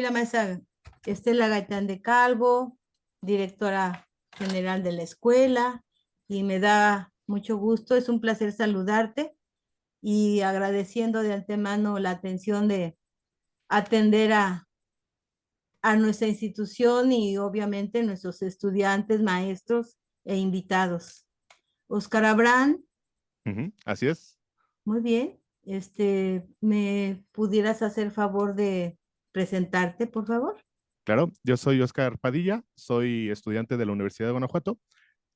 la maestra Estela Gaitán de Calvo, directora general de la escuela, y me da mucho gusto, es un placer saludarte y agradeciendo de antemano la atención de atender a nuestra institución y obviamente nuestros estudiantes, maestros e invitados. Oscar Abrán, Así es. muy bien. ¿Me pudieras hacer favor de presentarte, por favor? Claro, yo soy Oscar Padilla, soy estudiante de la Universidad de Guanajuato,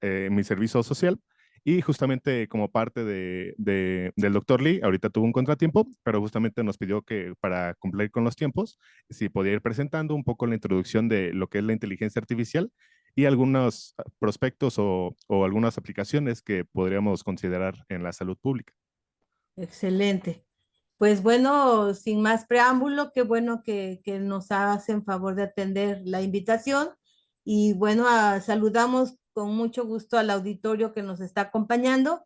en mi servicio social, y justamente como parte del doctor Lee, ahorita tuvo un contratiempo, pero justamente nos pidió que para cumplir con los tiempos, si podía ir presentando un poco la introducción de lo que es la inteligencia artificial y algunos prospectos o algunas aplicaciones que podríamos considerar en la salud pública. Excelente. Pues bueno, sin más preámbulo, qué bueno que nos hacen favor de atender la invitación. Y bueno, saludamos con mucho gusto al auditorio que nos está acompañando.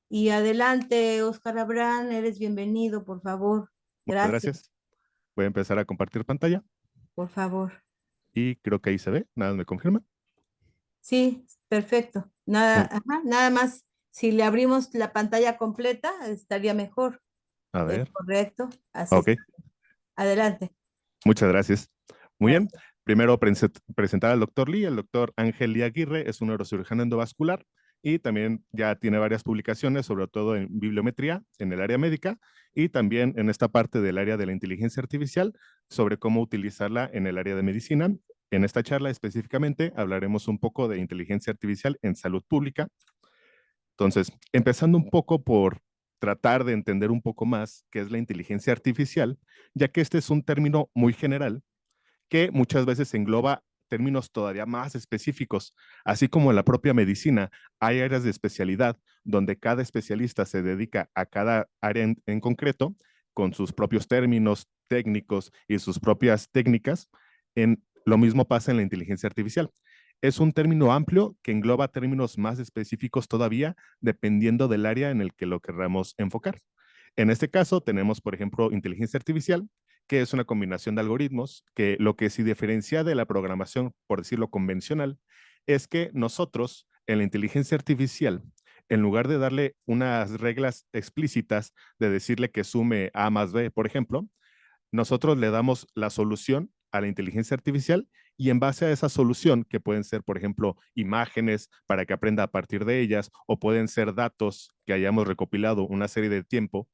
Y adelante, Oscar Abrán, eres bienvenido, por favor. Muchas Gracias, gracias. Voy a empezar a compartir pantalla por favor. y creo que ahí se ve, nada me confirma. Sí, perfecto. Nada, Muy, ajá, nada más, si le abrimos la pantalla completa, estaría mejor. a ver, Correcto, así ok. está. Adelante. Muchas gracias. Muy bien. Gracias. Primero presentar al doctor Lee. El doctor Ángel Lee Aguirre es un neurocirujano endovascular y también ya tiene varias publicaciones, sobre todo en bibliometría, en el área médica y también en esta parte del área de la inteligencia artificial sobre cómo utilizarla en el área de medicina. En esta charla específicamente hablaremos un poco de inteligencia artificial en salud pública. Entonces, empezando un poco por tratar de entender un poco más qué es la inteligencia artificial, ya que este es un término muy general que muchas veces engloba términos todavía más específicos, así como en la propia medicina hay áreas de especialidad donde cada especialista se dedica a cada área en concreto con sus propios términos técnicos y sus propias técnicas. Lo mismo pasa en la inteligencia artificial. Es un término amplio que engloba términos más específicos todavía dependiendo del área en el que lo queramos enfocar. En este caso tenemos, por ejemplo, inteligencia artificial, que es una combinación de algoritmos, que lo que sí diferencia de la programación, por decirlo convencional, es que nosotros en la inteligencia artificial, en lugar de darle unas reglas explícitas de decirle que sume A más B, por ejemplo, nosotros le damos la solución a la inteligencia artificial y en base a esa solución, que pueden ser, por ejemplo, imágenes para que aprenda a partir de ellas o pueden ser datos que hayamos recopilado una serie de tiempo,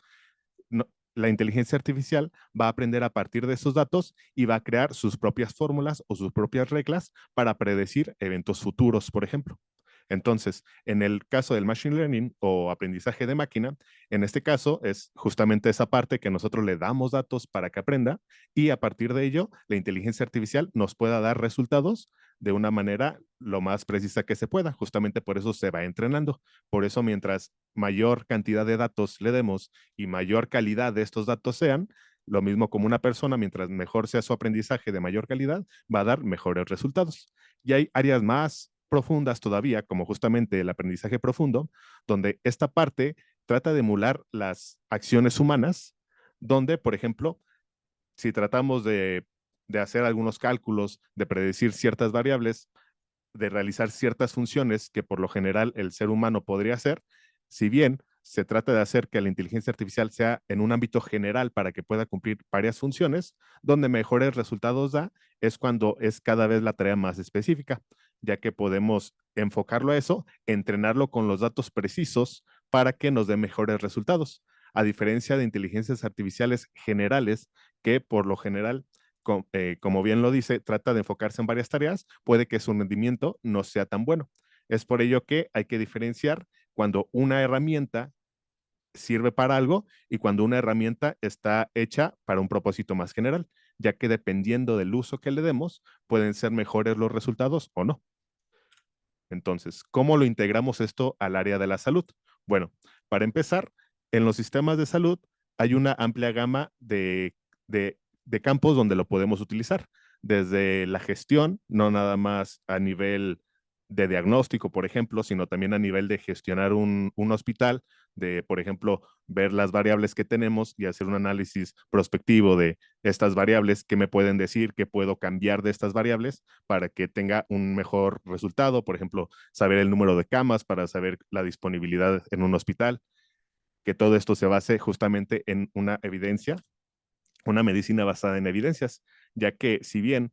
no, la inteligencia artificial va a aprender a partir de esos datos y va a crear sus propias fórmulas o sus propias reglas para predecir eventos futuros, por ejemplo. Entonces, en el caso del machine learning o aprendizaje de máquina, en este caso es justamente esa parte que nosotros le damos datos para que aprenda y a partir de ello la inteligencia artificial nos pueda dar resultados de una manera lo más precisa que se pueda. Justamente por eso se va entrenando. Por eso mientras mayor cantidad de datos le demos y mayor calidad de estos datos sean, lo mismo como una persona, mientras mejor sea su aprendizaje de mayor calidad, va a dar mejores resultados. Y hay áreas más profundas todavía, como justamente el aprendizaje profundo, donde esta parte trata de emular las acciones humanas, donde, por ejemplo, si tratamos de hacer algunos cálculos, de predecir ciertas variables, de realizar ciertas funciones que por lo general el ser humano podría hacer, si bien se trata de hacer que la inteligencia artificial sea en un ámbito general para que pueda cumplir varias funciones, donde mejores resultados da es cuando es cada vez la tarea más específica, ya que podemos enfocarlo a eso, entrenarlo con los datos precisos para que nos dé mejores resultados, a diferencia de inteligencias artificiales generales que por lo general como bien lo dice, trata de enfocarse en varias tareas, puede que su rendimiento no sea tan bueno. Es por ello que hay que diferenciar cuando una herramienta sirve para algo y cuando una herramienta está hecha para un propósito más general, ya que dependiendo del uso que le demos, pueden ser mejores los resultados o no. Entonces, ¿cómo lo integramos esto al área de la salud? Bueno, para empezar, en los sistemas de salud hay una amplia gama de campos donde lo podemos utilizar, desde la gestión, no nada más a nivel de diagnóstico, por ejemplo, sino también a nivel de gestionar un hospital, de, por ejemplo, ver las variables que tenemos y hacer un análisis prospectivo de estas variables, qué me pueden decir, qué puedo cambiar de estas variables para que tenga un mejor resultado, por ejemplo, saber el número de camas para saber la disponibilidad en un hospital, que todo esto se base justamente en una evidencia, una medicina basada en evidencias, ya que si bien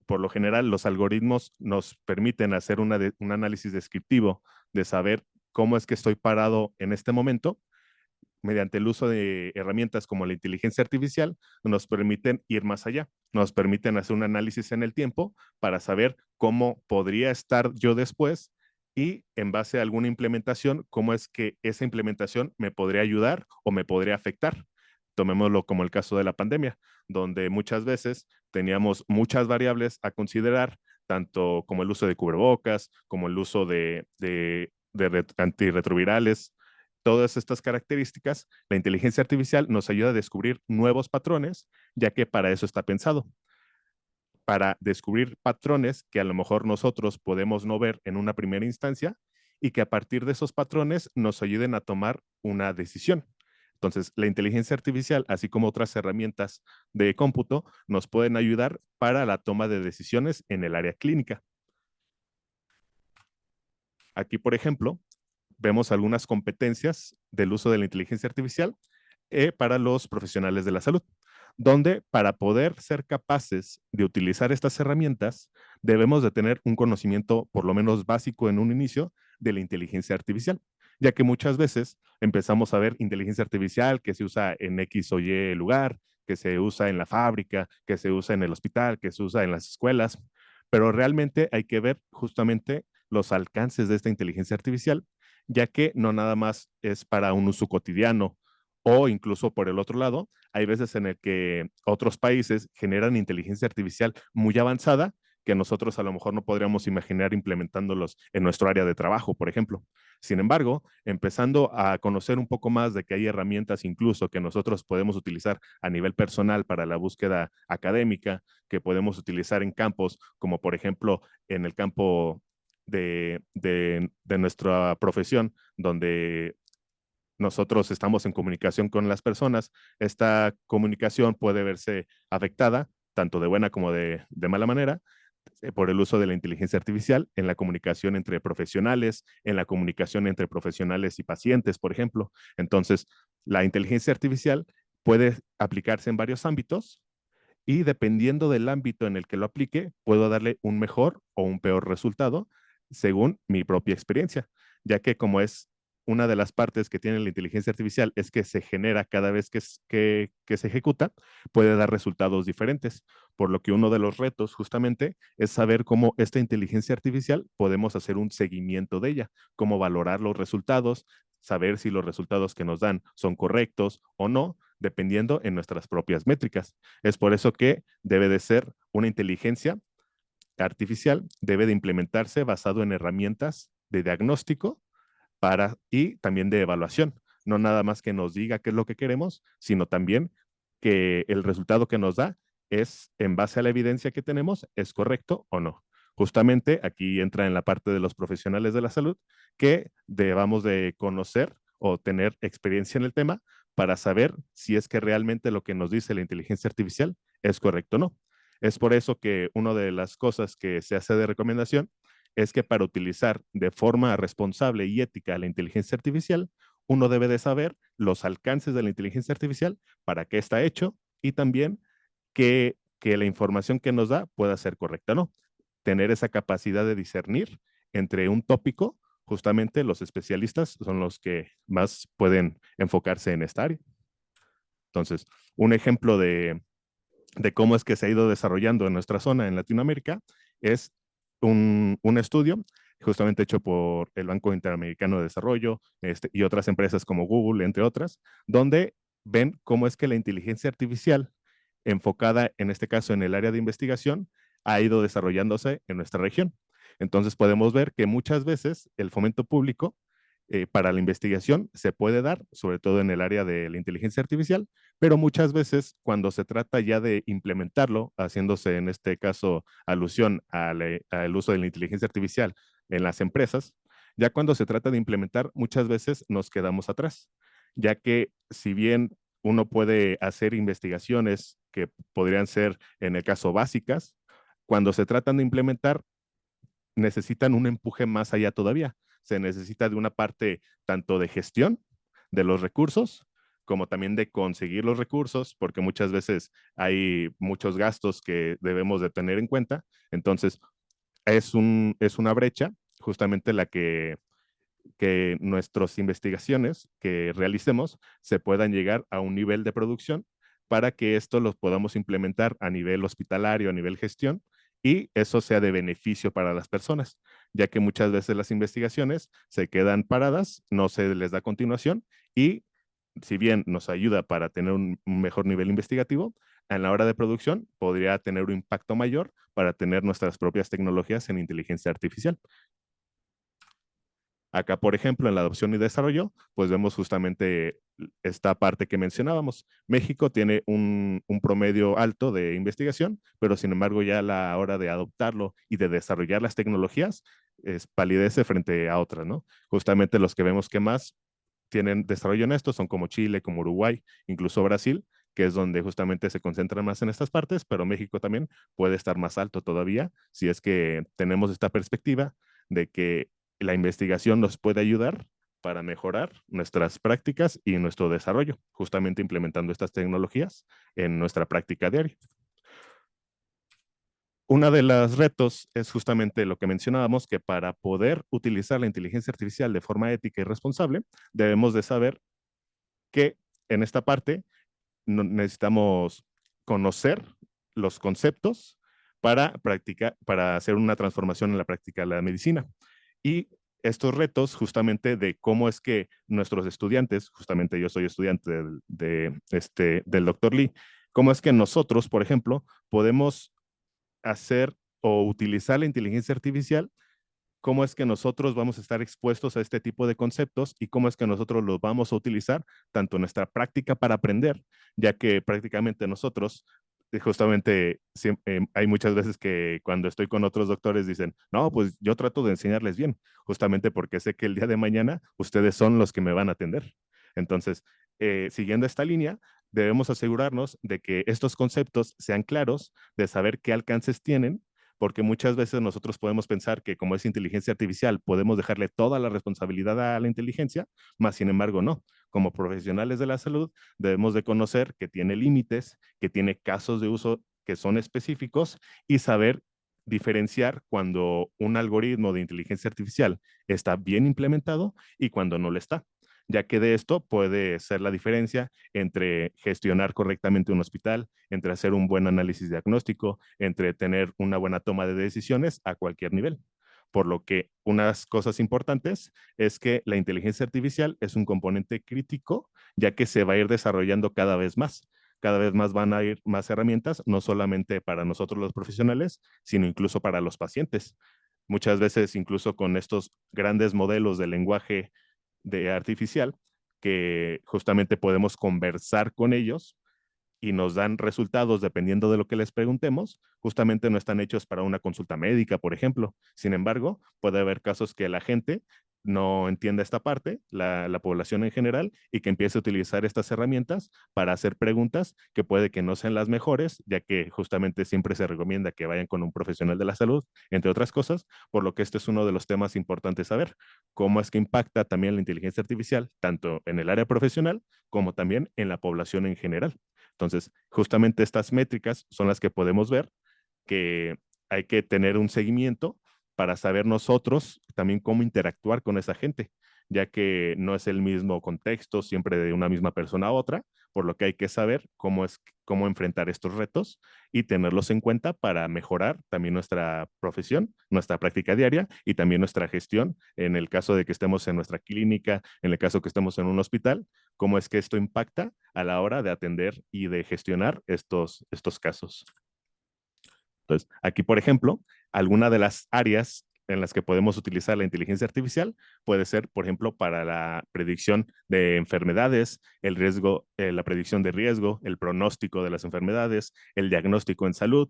por lo general los algoritmos nos permiten hacer un análisis descriptivo de saber cómo es que estoy parado en este momento, mediante el uso de herramientas como la inteligencia artificial, nos permiten ir más allá, nos permiten hacer un análisis en el tiempo para saber cómo podría estar yo después y en base a alguna implementación, cómo es que esa implementación me podría ayudar o me podría afectar. Tomémoslo como el caso de la pandemia, donde muchas veces teníamos muchas variables a considerar, tanto como el uso de cubrebocas, como el uso de antirretrovirales, todas estas características, la inteligencia artificial nos ayuda a descubrir nuevos patrones, ya que para eso está pensado, para descubrir patrones que a lo mejor nosotros podemos no ver en una primera instancia y que a partir de esos patrones nos ayuden a tomar una decisión. Entonces, la inteligencia artificial, así como otras herramientas de cómputo, nos pueden ayudar para la toma de decisiones en el área clínica. Aquí, por ejemplo, vemos algunas competencias del uso de la inteligencia artificial para los profesionales de la salud, donde para poder ser capaces de utilizar estas herramientas, debemos de tener un conocimiento por lo menos básico en un inicio de la inteligencia artificial, ya que muchas veces empezamos a ver inteligencia artificial que se usa en X o Y lugar, que se usa en la fábrica, que se usa en el hospital, que se usa en las escuelas, pero realmente hay que ver justamente los alcances de esta inteligencia artificial, ya que no nada más es para un uso cotidiano o incluso por el otro lado, hay veces en el que otros países generan inteligencia artificial muy avanzada que nosotros a lo mejor no podríamos imaginar implementándolos en nuestro área de trabajo, por ejemplo. Sin embargo, empezando a conocer un poco más de que hay herramientas incluso que nosotros podemos utilizar a nivel personal para la búsqueda académica, que podemos utilizar en campos como por ejemplo en el campo de nuestra profesión, donde nosotros estamos en comunicación con las personas, esta comunicación puede verse afectada, tanto de buena como de mala manera, por el uso de la inteligencia artificial en la comunicación entre profesionales, en la comunicación entre profesionales y pacientes, por ejemplo. Entonces, la inteligencia artificial puede aplicarse en varios ámbitos y dependiendo del ámbito en el que lo aplique, puedo darle un mejor o un peor resultado según mi propia experiencia, ya que como es una de las partes que tiene la inteligencia artificial es que se genera cada vez que se ejecuta, puede dar resultados diferentes. Por lo que uno de los retos justamente es saber cómo esta inteligencia artificial podemos hacer un seguimiento de ella, cómo valorar los resultados, saber si los resultados que nos dan son correctos o no, dependiendo en nuestras propias métricas. Es por eso que debe de ser una inteligencia artificial, debe de implementarse basado en herramientas de diagnóstico y también de evaluación. No nada más que nos diga qué es lo que queremos, sino también que el resultado que nos da es en base a la evidencia que tenemos, es correcto o no. Justamente aquí entra en la parte de los profesionales de la salud que debamos de conocer o tener experiencia en el tema para saber si es que realmente lo que nos dice la inteligencia artificial es correcto o no. Es por eso que una de las cosas que se hace de recomendación es que para utilizar de forma responsable y ética la inteligencia artificial, uno debe de saber los alcances de la inteligencia artificial, para qué está hecho y también que la información que nos da pueda ser correcta o no. Tener esa capacidad de discernir entre un tópico, justamente los especialistas son los que más pueden enfocarse en esta área. Entonces, un ejemplo de cómo es que se ha ido desarrollando en nuestra zona en Latinoamérica es un estudio justamente hecho por el Banco Interamericano de Desarrollo y otras empresas como Google, entre otras, donde ven cómo es que la inteligencia artificial enfocada en este caso en el área de investigación ha ido desarrollándose en nuestra región. Entonces podemos ver que muchas veces el fomento público para la investigación se puede dar, sobre todo en el área de la inteligencia artificial, pero muchas veces cuando se trata ya de implementarlo, haciéndose en este caso alusión al uso de la inteligencia artificial en las empresas, ya cuando se trata de implementar, muchas veces nos quedamos atrás, ya que si bien uno puede hacer investigaciones que podrían ser, en el caso, básicas, cuando se tratan de implementar, necesitan un empuje más allá todavía. Se necesita de una parte tanto de gestión de los recursos, como también de conseguir los recursos, porque muchas veces hay muchos gastos que debemos de tener en cuenta. Entonces, es una brecha justamente la que nuestras investigaciones que realicemos se puedan llegar a un nivel de producción para que esto los podamos implementar a nivel hospitalario, a nivel gestión, y eso sea de beneficio para las personas, ya que muchas veces las investigaciones se quedan paradas, no se les da continuación y si bien nos ayuda para tener un mejor nivel investigativo, en la hora de producción podría tener un impacto mayor para tener nuestras propias tecnologías en inteligencia artificial. Acá, por ejemplo, en la adopción y desarrollo, pues vemos justamente esta parte que mencionábamos. México tiene un promedio alto de investigación, pero sin embargo ya a la hora de adoptarlo y de desarrollar las tecnologías, palidece frente a otras, ¿no? Justamente los que vemos que más tienen desarrollo en esto son como Chile, como Uruguay, incluso Brasil, que es donde justamente se concentran más en estas partes, pero México también puede estar más alto todavía si es que tenemos esta perspectiva de que la investigación nos puede ayudar para mejorar nuestras prácticas y nuestro desarrollo, justamente implementando estas tecnologías en nuestra práctica diaria. Una de los retos es justamente lo que mencionábamos, que para poder utilizar la inteligencia artificial de forma ética y responsable, debemos de saber que en esta parte necesitamos conocer los conceptos para practicar, para hacer una transformación en la práctica de la medicina. Y estos retos justamente de cómo es que nuestros estudiantes, justamente yo soy estudiante del doctor Lee, cómo es que nosotros, por ejemplo, podemos hacer o utilizar la inteligencia artificial, cómo es que nosotros vamos a estar expuestos a este tipo de conceptos y cómo es que nosotros los vamos a utilizar tanto en nuestra práctica para aprender, ya que prácticamente nosotros, justamente hay muchas veces que cuando estoy con otros doctores dicen, no, pues yo trato de enseñarles bien, justamente porque sé que el día de mañana ustedes son los que me van a atender. Entonces, siguiendo esta línea, debemos asegurarnos de que estos conceptos sean claros, de saber qué alcances tienen, porque muchas veces nosotros podemos pensar que como es inteligencia artificial, podemos dejarle toda la responsabilidad a la inteligencia, más sin embargo no. Como profesionales de la salud, debemos de conocer que tiene límites, que tiene casos de uso que son específicos y saber diferenciar cuando un algoritmo de inteligencia artificial está bien implementado y cuando no lo está, ya que de esto puede ser la diferencia entre gestionar correctamente un hospital, entre hacer un buen análisis diagnóstico, entre tener una buena toma de decisiones a cualquier nivel. Por lo que unas cosas importantes es que la inteligencia artificial es un componente crítico, ya que se va a ir desarrollando cada vez más. Cada vez más van a ir más herramientas, no solamente para nosotros los profesionales, sino incluso para los pacientes. Muchas veces, incluso con estos grandes modelos de lenguaje de artificial, que justamente podemos conversar con ellos y nos dan resultados dependiendo de lo que les preguntemos, justamente no están hechos para una consulta médica, por ejemplo. Sin embargo, puede haber casos que la gente no entienda esta parte, la población en general, y que empiece a utilizar estas herramientas para hacer preguntas que puede que no sean las mejores, ya que justamente siempre se recomienda que vayan con un profesional de la salud, entre otras cosas, por lo que este es uno de los temas importantes a ver, cómo es que impacta también la inteligencia artificial, tanto en el área profesional como también en la población en general. Entonces, justamente estas métricas son las que podemos ver que hay que tener un seguimiento para saber nosotros también cómo interactuar con esa gente, ya que no es el mismo contexto siempre de una misma persona a otra, por lo que hay que saber cómo enfrentar estos retos y tenerlos en cuenta para mejorar también nuestra profesión, nuestra práctica diaria y también nuestra gestión en el caso de que estemos en nuestra clínica, en el caso que estemos en un hospital, cómo es que esto impacta a la hora de atender y de gestionar estos casos. Entonces, aquí, por ejemplo, alguna de las áreas en las que podemos utilizar la inteligencia artificial puede ser, por ejemplo, para la predicción de enfermedades, el riesgo, la predicción de riesgo, el pronóstico de las enfermedades, el diagnóstico en salud,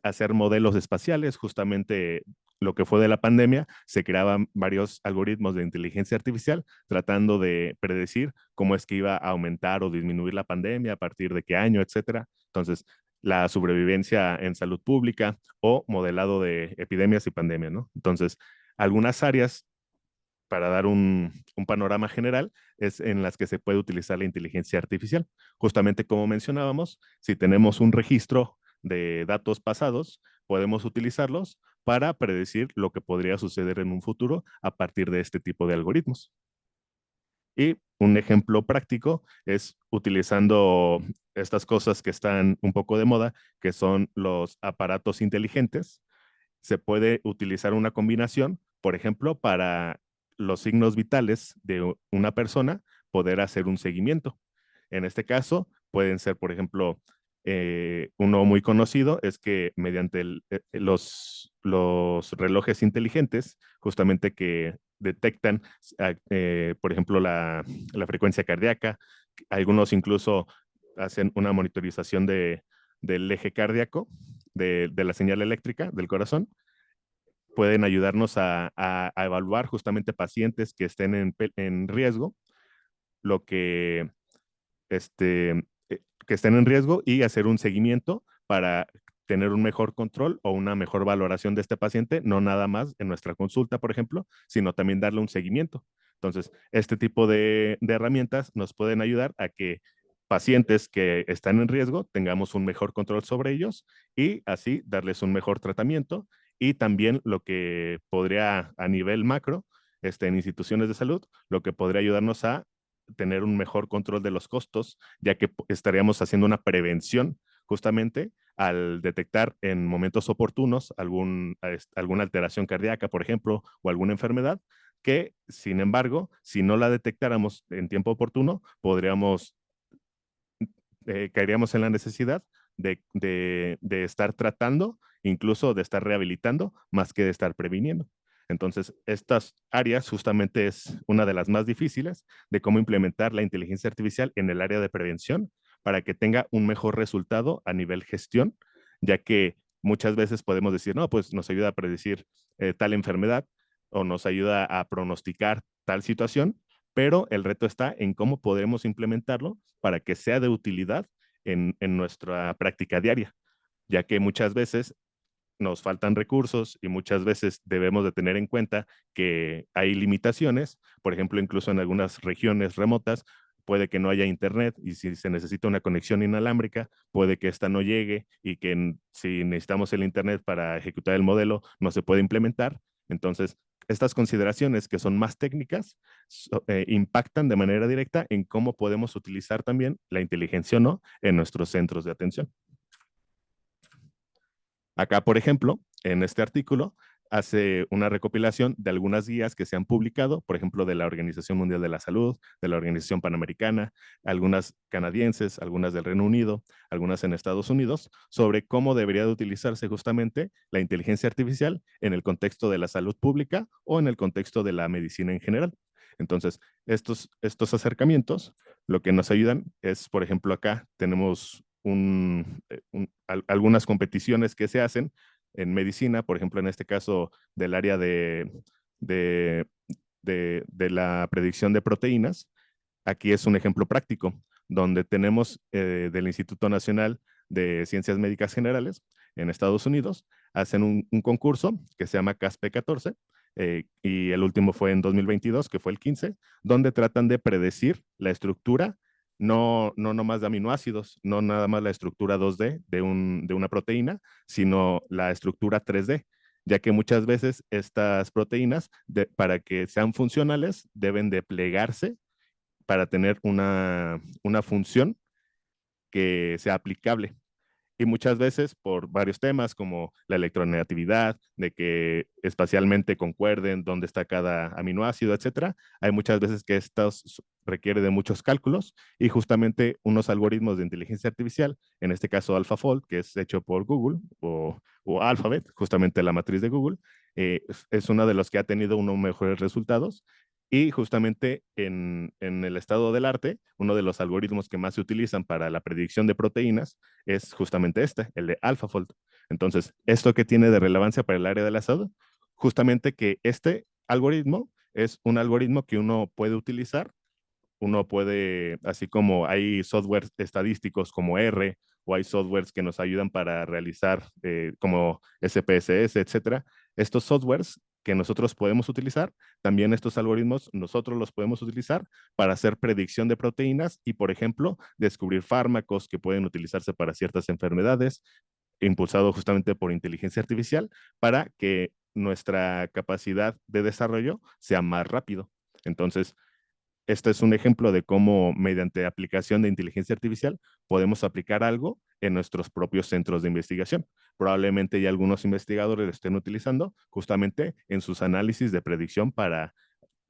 hacer modelos espaciales, justamente lo que fue de la pandemia, se creaban varios algoritmos de inteligencia artificial tratando de predecir cómo es que iba a aumentar o disminuir la pandemia, a partir de qué año, etcétera. Entonces, la sobrevivencia en salud pública o modelado de epidemias y pandemias, ¿no? Entonces, algunas áreas, para dar un panorama general, es en las que se puede utilizar la inteligencia artificial. Justamente como mencionábamos, si tenemos un registro de datos pasados, podemos utilizarlos para predecir lo que podría suceder en un futuro a partir de este tipo de algoritmos. Y un ejemplo práctico es utilizando estas cosas que están un poco de moda, que son los aparatos inteligentes. Se puede utilizar una combinación, por ejemplo, para los signos vitales de una persona, poder hacer un seguimiento. En este caso, pueden ser, por ejemplo, uno muy conocido es que mediante los relojes inteligentes, justamente que detectan, por ejemplo, la frecuencia cardíaca, algunos incluso hacen una monitorización del eje cardíaco, de la señal eléctrica del corazón, pueden ayudarnos a evaluar justamente pacientes que estén en riesgo, lo este, que estén en riesgo y hacer un seguimiento para tener un mejor control o una mejor valoración de este paciente, no nada más en nuestra consulta, por ejemplo, sino también darle un seguimiento. Entonces, este tipo de herramientas nos pueden ayudar a que pacientes que están en riesgo tengamos un mejor control sobre ellos y así darles un mejor tratamiento, y también lo que podría a nivel macro, en instituciones de salud, lo que podría ayudarnos a tener un mejor control de los costos, ya que estaríamos haciendo una prevención justamente al detectar en momentos oportunos alguna alteración cardíaca, por ejemplo, o alguna enfermedad, que sin embargo, si no la detectáramos en tiempo oportuno, caeríamos en la necesidad de estar tratando, incluso de estar rehabilitando, más que de estar previniendo. Entonces, estas áreas justamente es una de las más difíciles de cómo implementar la inteligencia artificial en el área de prevención para que tenga un mejor resultado a nivel gestión, ya que muchas veces podemos decir, no, pues nos ayuda a predecir tal enfermedad o nos ayuda a pronosticar tal situación, pero el reto está en cómo podemos implementarlo para que sea de utilidad en nuestra práctica diaria, ya que muchas veces nos faltan recursos y muchas veces debemos de tener en cuenta que hay limitaciones. Por ejemplo, incluso en algunas regiones remotas puede que no haya internet, y si se necesita una conexión inalámbrica, puede que esta no llegue, y que si necesitamos el internet para ejecutar el modelo no se puede implementar. Entonces, estas consideraciones que son más técnicas impactan de manera directa en cómo podemos utilizar también la inteligencia o no en nuestros centros de atención. Acá, por ejemplo, en este artículo, hace una recopilación de algunas guías que se han publicado, por ejemplo, de la Organización Mundial de la Salud, de la Organización Panamericana, algunas canadienses, algunas del Reino Unido, algunas en Estados Unidos, sobre cómo debería de utilizarse justamente la inteligencia artificial en el contexto de la salud pública o en el contexto de la medicina en general. Entonces, estos acercamientos lo que nos ayudan es, por ejemplo, acá tenemos algunas competiciones que se hacen en medicina, por ejemplo, en este caso del área de, de la predicción de proteínas. Aquí es un ejemplo práctico, donde tenemos del Instituto Nacional de Ciencias Médicas Generales en Estados Unidos, hacen un concurso que se llama CASP-14, y el último fue en 2022, que fue el 15, donde tratan de predecir la estructura, no nomás de aminoácidos, no nada más la estructura 2D de una proteína, sino la estructura 3D, ya que muchas veces estas proteínas, para que sean funcionales, deben de plegarse para tener una función que sea aplicable. Y muchas veces por varios temas como la electronegatividad, de que espacialmente concuerden dónde está cada aminoácido, etcétera, hay muchas veces que estos requiere de muchos cálculos, y justamente unos algoritmos de inteligencia artificial, en este caso AlphaFold, que es hecho por Google o Alphabet, justamente la matriz de Google, es uno de los que ha tenido unos mejores resultados. Y justamente en el estado del arte, uno de los algoritmos que más se utilizan para la predicción de proteínas es justamente el de AlphaFold. Entonces, ¿esto qué tiene de relevancia para el área de la salud? justamente que este algoritmo es un algoritmo que uno puede utilizar. Uno puede, así como hay softwares estadísticos como R, o hay softwares que nos ayudan para realizar como SPSS, etcétera. Estos softwares que nosotros podemos utilizar, también estos algoritmos nosotros los podemos utilizar para hacer predicción de proteínas y, por ejemplo, descubrir fármacos que pueden utilizarse para ciertas enfermedades, impulsado justamente por inteligencia artificial, para que nuestra capacidad de desarrollo sea más rápido. Entonces, este es un ejemplo de cómo mediante aplicación de inteligencia artificial podemos aplicar algo en nuestros propios centros de investigación. Probablemente ya algunos investigadores lo estén utilizando justamente en sus análisis de predicción para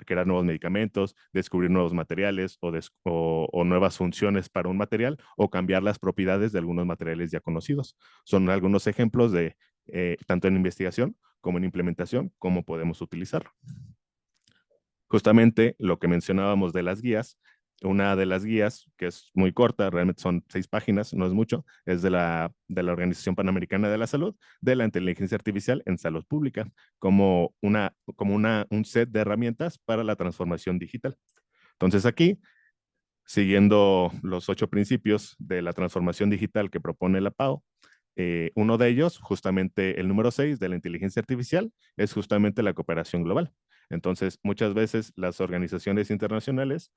crear nuevos medicamentos, descubrir nuevos materiales o nuevas funciones para un material o cambiar las propiedades de algunos materiales ya conocidos. Son algunos ejemplos de, tanto en investigación como en implementación, cómo podemos utilizarlo. Justamente lo que mencionábamos de las guías, una de las guías, que es muy corta, realmente son 6 páginas, no es mucho, es de la Organización Panamericana de la Salud, de la inteligencia artificial en salud pública, como un set de herramientas para la transformación digital. Entonces aquí, siguiendo los 8 principios de la transformación digital que propone la PAO, uno de ellos, justamente el número 6 de la inteligencia artificial, es justamente la cooperación global. Entonces, muchas veces las organizaciones internacionales,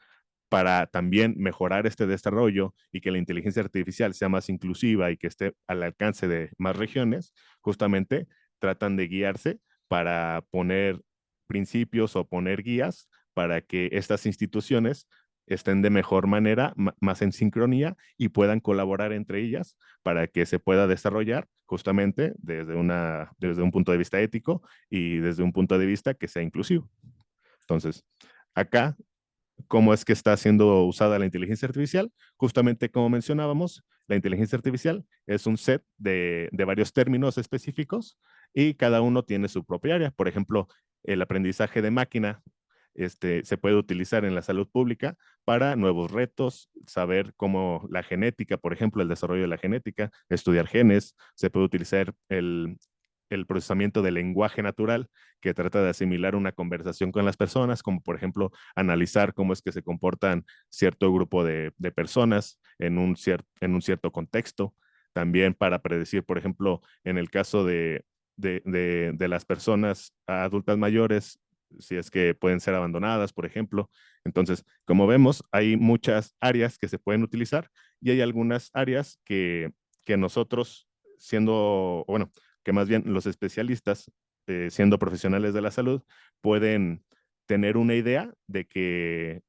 para también mejorar este desarrollo y que la inteligencia artificial sea más inclusiva y que esté al alcance de más regiones, justamente tratan de guiarse para poner principios o poner guías para que estas instituciones estén de mejor manera, más en sincronía y puedan colaborar entre ellas para que se pueda desarrollar justamente desde un punto de vista ético y desde un punto de vista que sea inclusivo. Entonces, acá, ¿cómo es que está siendo usada la inteligencia artificial? Justamente como mencionábamos, la inteligencia artificial es un set de varios términos específicos y cada uno tiene su propia área. Por ejemplo, el aprendizaje de máquina se puede utilizar en la salud pública para nuevos retos, saber cómo la genética, por ejemplo, el desarrollo de la genética, estudiar genes, se puede utilizar el procesamiento del lenguaje natural, que trata de asimilar una conversación con las personas, como por ejemplo analizar cómo es que se comportan cierto grupo de personas en un cierto contexto. También para predecir, por ejemplo, en el caso de las personas adultas mayores, si es que pueden ser abandonadas, por ejemplo. Entonces, como vemos, hay muchas áreas que se pueden utilizar y hay algunas áreas que nosotros, bueno, que más bien los especialistas, siendo profesionales de la salud, pueden tener una idea de que,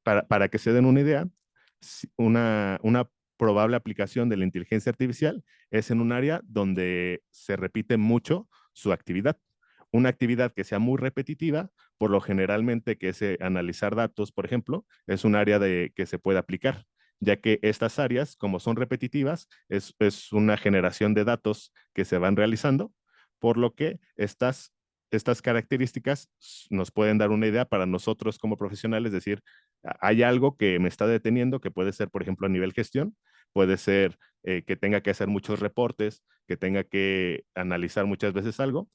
para que se den una idea, una probable aplicación de la inteligencia artificial es en un área donde se repite mucho su actividad. Una actividad que sea muy repetitiva, por lo generalmente que es analizar datos, por ejemplo, es un área que se puede aplicar, ya que estas áreas, como son repetitivas, es una generación de datos que se van realizando, por lo que estas características nos pueden dar una idea para nosotros como profesionales, decir, hay algo que me está deteniendo, que puede ser, por ejemplo, a nivel gestión, puede ser que tenga que hacer muchos reportes, que tenga que analizar muchas veces algo.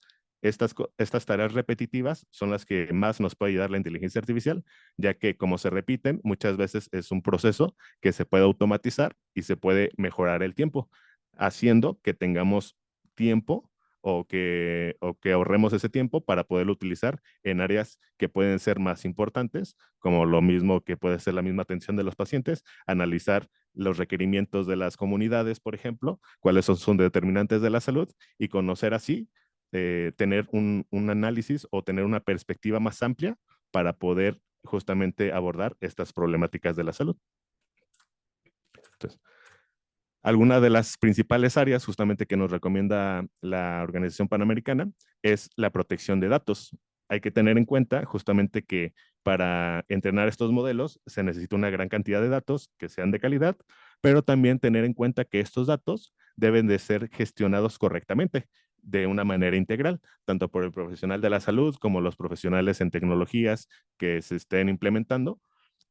Estas tareas repetitivas son las que más nos puede ayudar la inteligencia artificial, ya que como se repiten, muchas veces es un proceso que se puede automatizar y se puede mejorar el tiempo, haciendo que tengamos tiempo o que ahorremos ese tiempo para poderlo utilizar en áreas que pueden ser más importantes, como lo mismo que puede ser la misma atención de los pacientes, analizar los requerimientos de las comunidades, por ejemplo, cuáles son sus determinantes de la salud y conocer así, tener un análisis o tener una perspectiva más amplia para poder justamente abordar estas problemáticas de la salud. Entonces, alguna de las principales áreas justamente que nos recomienda la Organización Panamericana es la protección de datos. Hay que tener en cuenta justamente que para entrenar estos modelos se necesita una gran cantidad de datos que sean de calidad, pero también tener en cuenta que estos datos deben de ser gestionados correctamente de una manera integral, tanto por el profesional de la salud como los profesionales en tecnologías que se estén implementando,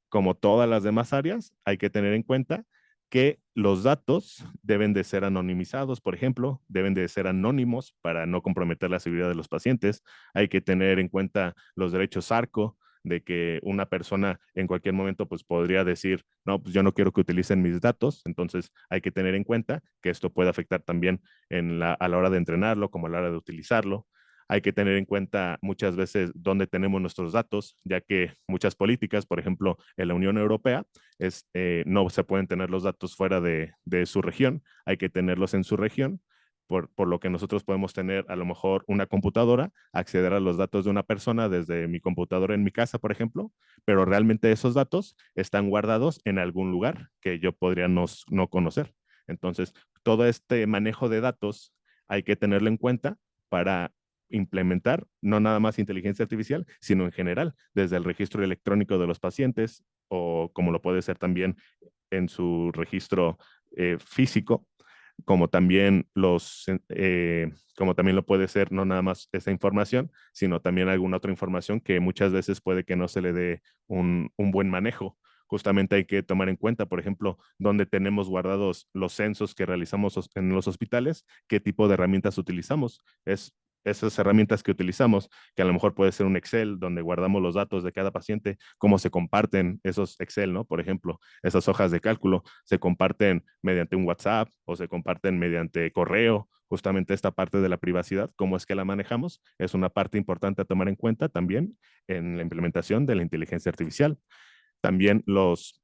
como todas las demás áreas. Hay que tener en cuenta que los datos deben de ser anonimizados, por ejemplo, deben de ser anónimos para no comprometer la seguridad de los pacientes. Hay que tener en cuenta los derechos ARCO, de que una persona en cualquier momento pues podría decir, no, pues yo no quiero que utilicen mis datos, entonces hay que tener en cuenta que esto puede afectar también a la hora de entrenarlo, como a la hora de utilizarlo. Hay que tener en cuenta muchas veces dónde tenemos nuestros datos, ya que muchas políticas, por ejemplo, en la Unión Europea, no se pueden tener los datos fuera de su región, hay que tenerlos en su región, por lo que nosotros podemos tener a lo mejor una computadora, acceder a los datos de una persona desde mi computadora en mi casa, por ejemplo, pero realmente esos datos están guardados en algún lugar que yo podría no conocer. Entonces, todo este manejo de datos hay que tenerlo en cuenta para implementar no nada más inteligencia artificial, sino en general, desde el registro electrónico de los pacientes o como lo puede ser también en su registro físico, como también como también lo puede ser no nada más esa información, sino también alguna otra información que muchas veces puede que no se le dé un buen manejo. Justamente hay que tomar en cuenta, por ejemplo, dónde tenemos guardados los censos que realizamos en los hospitales, qué tipo de herramientas utilizamos. Esas herramientas que utilizamos, que a lo mejor puede ser un Excel donde guardamos los datos de cada paciente, cómo se comparten esos Excel, ¿no? Por ejemplo, esas hojas de cálculo se comparten mediante un WhatsApp o se comparten mediante correo. Justamente esta parte de la privacidad, cómo es que la manejamos, es una parte importante a tomar en cuenta también en la implementación de la inteligencia artificial. También los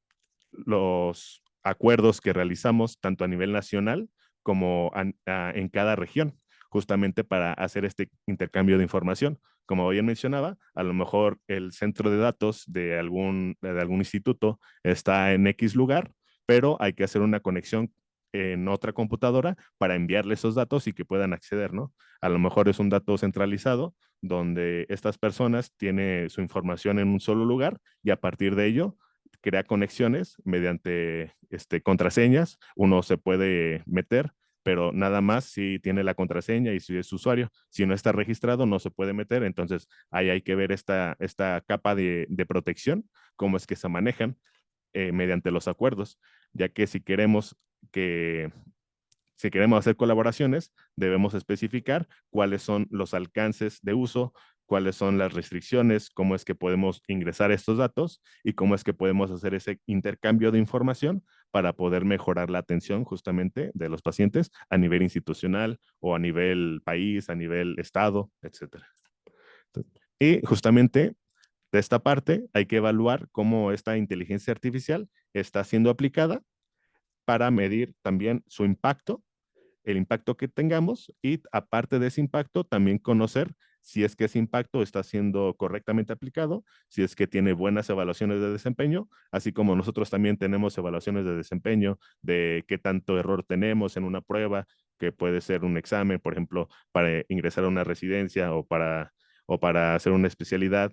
acuerdos que realizamos tanto a nivel nacional como en cada región, justamente para hacer este intercambio de información. Como bien mencionaba, a lo mejor el centro de datos de algún instituto está en X lugar, pero hay que hacer una conexión en otra computadora para enviarle esos datos y que puedan acceder, ¿no? A lo mejor es un dato centralizado donde estas personas tienen su información en un solo lugar y a partir de ello crea conexiones mediante contraseñas. Uno se puede meter, pero nada más si tiene la contraseña y si es usuario. Si no está registrado, no se puede meter. Entonces, ahí hay que ver esta capa de protección, cómo es que se manejan mediante los acuerdos, ya que que si queremos hacer colaboraciones, debemos especificar cuáles son los alcances de uso, cuáles son las restricciones, cómo es que podemos ingresar estos datos y cómo es que podemos hacer ese intercambio de información para poder mejorar la atención justamente de los pacientes a nivel institucional o a nivel país, a nivel estado, etcétera. Y justamente de esta parte hay que evaluar cómo esta inteligencia artificial está siendo aplicada para medir también su impacto, el impacto que tengamos y aparte de ese impacto también conocer si es que ese impacto está siendo correctamente aplicado, si es que tiene buenas evaluaciones de desempeño, así como nosotros también tenemos evaluaciones de desempeño de qué tanto error tenemos en una prueba, que puede ser un examen, por ejemplo, para ingresar a una residencia o para hacer una especialidad,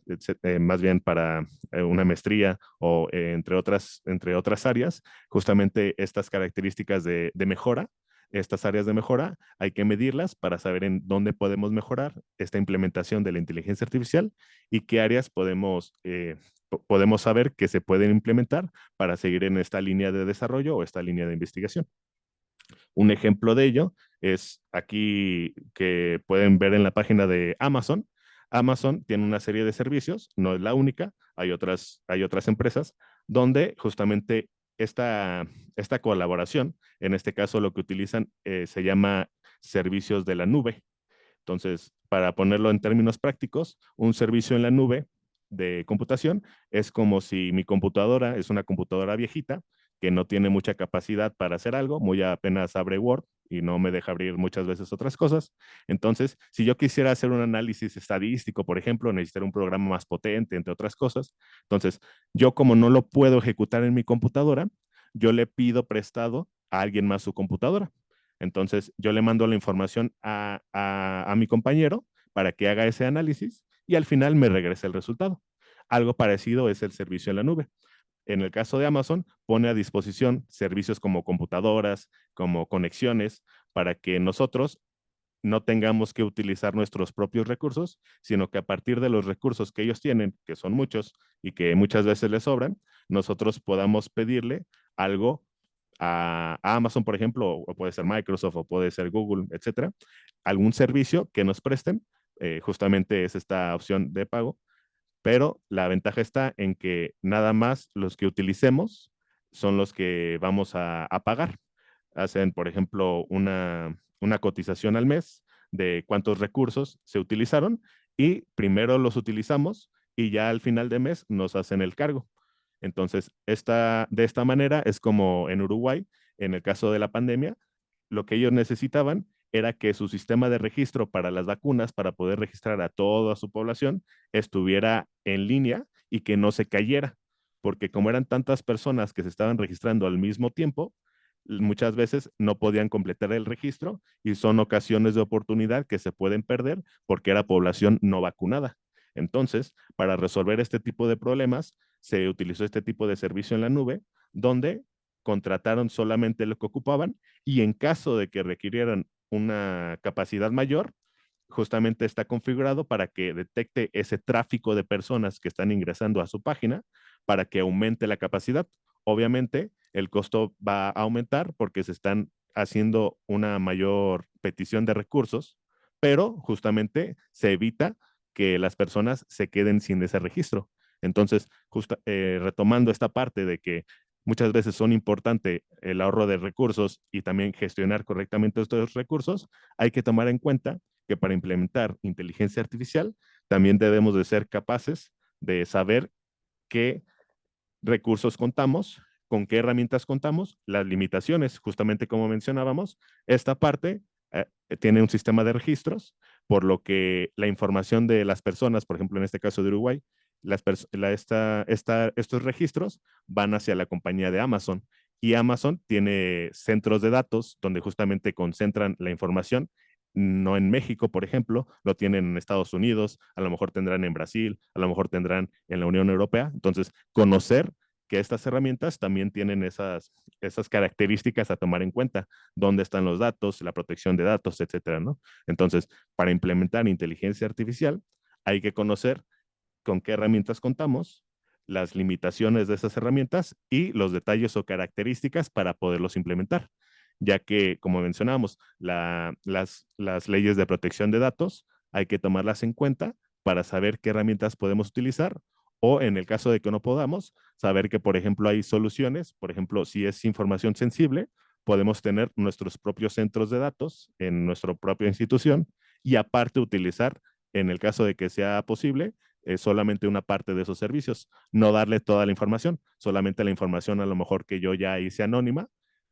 más bien para una maestría o entre otras áreas, justamente estas características de mejora, estas áreas de mejora, hay que medirlas para saber en dónde podemos mejorar esta implementación de la inteligencia artificial y qué áreas podemos saber que se pueden implementar para seguir en esta línea de desarrollo o esta línea de investigación. Un ejemplo de ello es aquí que pueden ver en la página de Amazon. Amazon tiene una serie de servicios, no es la única, hay otras empresas donde justamente esta colaboración, en este caso lo que utilizan se llama servicios de la nube. Entonces, para ponerlo en términos prácticos, un servicio en la nube de computación es como si mi computadora es una computadora viejita que no tiene mucha capacidad para hacer algo, muy apenas abre Word y no me deja abrir muchas veces otras cosas. Entonces, si yo quisiera hacer un análisis estadístico, por ejemplo, necesitar un programa más potente, entre otras cosas. Entonces, yo como no lo puedo ejecutar en mi computadora, yo le pido prestado a alguien más su computadora. Entonces, yo le mando la información a mi compañero para que haga ese análisis y al final me regrese el resultado. Algo parecido es el servicio en la nube. En el caso de Amazon, pone a disposición servicios como computadoras, como conexiones, para que nosotros no tengamos que utilizar nuestros propios recursos, sino que a partir de los recursos que ellos tienen, que son muchos y que muchas veces les sobran, nosotros podamos pedirle algo a Amazon, por ejemplo, o puede ser Microsoft, o puede ser Google, etcétera, algún servicio que nos presten, justamente es esta opción de pago, pero la ventaja está en que nada más los que utilicemos son los que vamos a pagar. Hacen, por ejemplo, una cotización al mes de cuántos recursos se utilizaron y primero los utilizamos y ya al final de mes nos hacen el cargo. Entonces, de esta manera es como en Uruguay, en el caso de la pandemia, lo que ellos necesitaban era que su sistema de registro para las vacunas, para poder registrar a toda su población, estuviera en línea y que no se cayera, porque como eran tantas personas que se estaban registrando al mismo tiempo, muchas veces no podían completar el registro y son ocasiones de oportunidad que se pueden perder porque era población no vacunada. Entonces, para resolver este tipo de problemas, se utilizó este tipo de servicio en la nube, donde contrataron solamente lo que ocupaban y en caso de que requirieran una capacidad mayor, justamente está configurado para que detecte ese tráfico de personas que están ingresando a su página para que aumente la capacidad. Obviamente, el costo va a aumentar porque se están haciendo una mayor petición de recursos, pero justamente se evita que las personas se queden sin ese registro. Entonces, retomando esta parte de que muchas veces son importante el ahorro de recursos y también gestionar correctamente estos recursos, hay que tomar en cuenta que para implementar inteligencia artificial también debemos de ser capaces de saber qué recursos contamos, con qué herramientas contamos, las limitaciones, justamente como mencionábamos, esta parte tiene un sistema de registros, por lo que la información de las personas, por ejemplo, en este caso de Uruguay, estos registros van hacia la compañía de Amazon y Amazon tiene centros de datos donde justamente concentran la información. No en México, por ejemplo, lo tienen en Estados Unidos, a lo mejor tendrán en Brasil, a lo mejor tendrán en la Unión Europea. Entonces, conocer que estas herramientas también tienen esas características a tomar en cuenta, dónde están los datos, la protección de datos, etcétera, ¿no? Entonces, para implementar inteligencia artificial, hay que conocer con qué herramientas contamos, las limitaciones de esas herramientas y los detalles o características para poderlos implementar, ya que, como mencionamos, las leyes de protección de datos hay que tomarlas en cuenta para saber qué herramientas podemos utilizar o en el caso de que no podamos, saber que, por ejemplo, hay soluciones, por ejemplo, si es información sensible, podemos tener nuestros propios centros de datos en nuestra propia institución y aparte utilizar, en el caso de que sea posible, solamente una parte de esos servicios, no darle toda la información, solamente la información a lo mejor que yo ya hice anónima,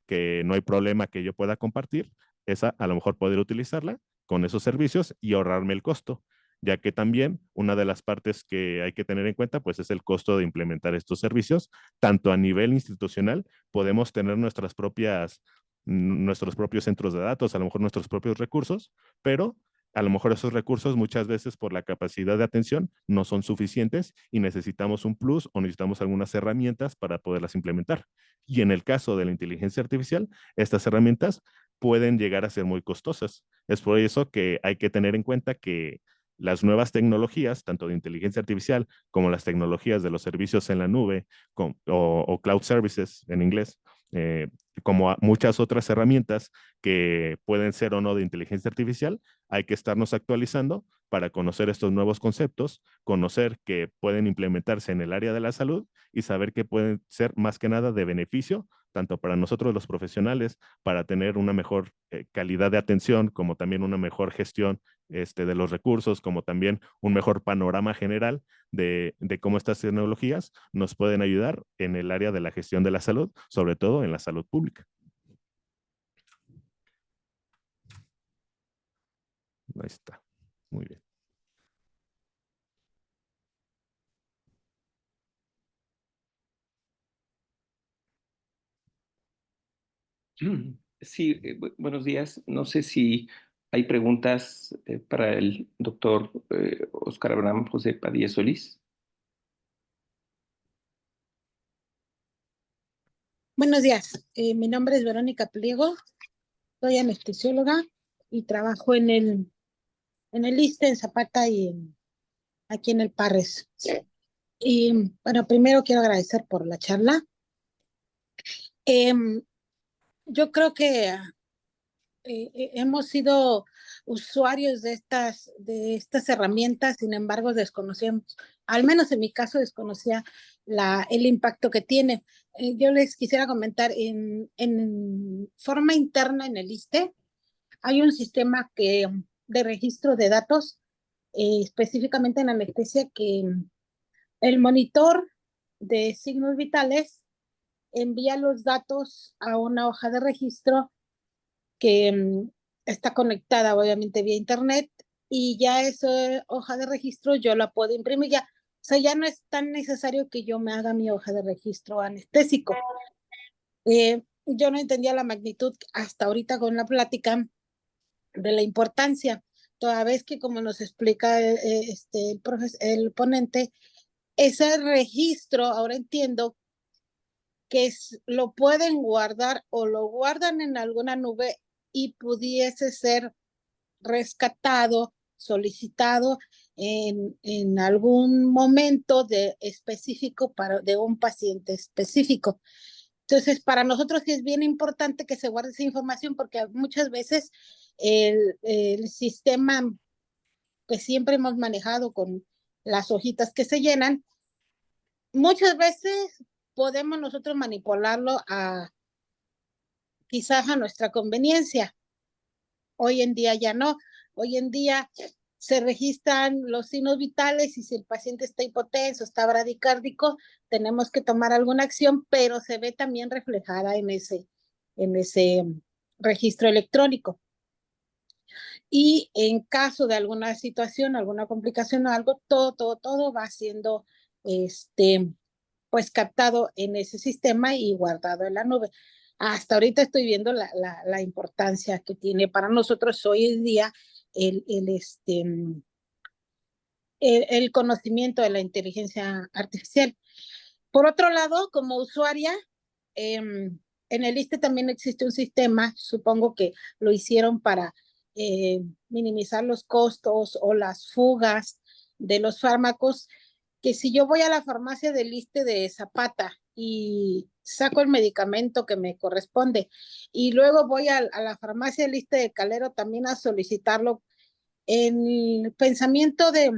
que no hay problema que yo pueda compartir, esa a lo mejor poder utilizarla con esos servicios y ahorrarme el costo, ya que también una de las partes que hay que tener en cuenta pues es el costo de implementar estos servicios, tanto a nivel institucional, podemos tener nuestros propios centros de datos, a lo mejor nuestros propios recursos, pero a lo mejor esos recursos muchas veces por la capacidad de atención no son suficientes y necesitamos un plus o necesitamos algunas herramientas para poderlas implementar. Y en el caso de la inteligencia artificial, estas herramientas pueden llegar a ser muy costosas. Es por eso que hay que tener en cuenta que las nuevas tecnologías, tanto de inteligencia artificial como las tecnologías de los servicios en la nube o cloud services en inglés, eh, como muchas otras herramientas que pueden ser o no de inteligencia artificial, hay que estarnos actualizando para conocer estos nuevos conceptos, conocer que pueden implementarse en el área de la salud y saber que pueden ser más que nada de beneficio, tanto para nosotros los profesionales, para tener una mejor calidad de atención, como también una mejor gestión de los recursos, como también un mejor panorama general de cómo estas tecnologías nos pueden ayudar en el área de la gestión de la salud, sobre todo en la salud pública. Ahí está. Muy bien. Sí, buenos días. No sé si hay preguntas para el doctor Óscar Abraham José Padilla Solís. Buenos días, mi nombre es Verónica Pliego, soy anestesióloga y trabajo en el ISSSTE, en Zapata y aquí en el Parres. Y bueno, primero quiero agradecer por la charla. yo creo que hemos sido usuarios de estas herramientas, sin embargo desconocíamos, al menos en mi caso desconocía el impacto que tiene. Yo les quisiera comentar, en forma interna en el ISSSTE hay un sistema de registro de datos, específicamente en anestesia, que el monitor de signos vitales envía los datos a una hoja de registro que está conectada obviamente vía internet, y ya esa hoja de registro yo la puedo imprimir ya. O sea, ya no es tan necesario que yo me haga mi hoja de registro anestésico. Yo no entendía la magnitud hasta ahorita con la plática de la importancia, toda vez que, como nos explica el ponente, ese registro, ahora entiendo que lo pueden guardar o lo guardan en alguna nube y pudiese ser rescatado, solicitado en algún momento específico de un paciente específico. Entonces, para nosotros sí es bien importante que se guarde esa información, porque muchas veces el sistema que siempre hemos manejado con las hojitas que se llenan, muchas veces podemos nosotros manipularlo quizás a nuestra conveniencia. Hoy en día ya no. Hoy en día se registran los signos vitales, y si el paciente está hipotenso, está bradicárdico, tenemos que tomar alguna acción, pero se ve también reflejada en ese registro electrónico. Y en caso de alguna situación, alguna complicación o algo, todo va siendo pues captado en ese sistema y guardado en la nube. Hasta ahorita estoy viendo la importancia que tiene para nosotros hoy en día el conocimiento de la inteligencia artificial. Por otro lado, como usuaria, en el ISSSTE también existe un sistema, supongo que lo hicieron para minimizar los costos o las fugas de los fármacos, que si yo voy a la farmacia del ISSSTE de Zapata y saco el medicamento que me corresponde, y luego voy a la farmacia del ISSSTE de Calero también a solicitarlo, en el pensamiento de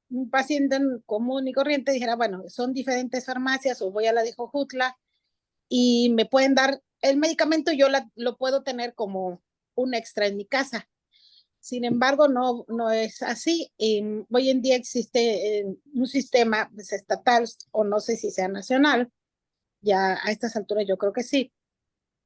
un paciente común y corriente dijera, bueno, son diferentes farmacias, o voy a la de Jojutla y me pueden dar el medicamento, yo lo puedo tener como un extra en mi casa. Sin embargo, no es así. Hoy en día existe un sistema pues, estatal, o no sé si sea nacional, ya a estas alturas yo creo que sí,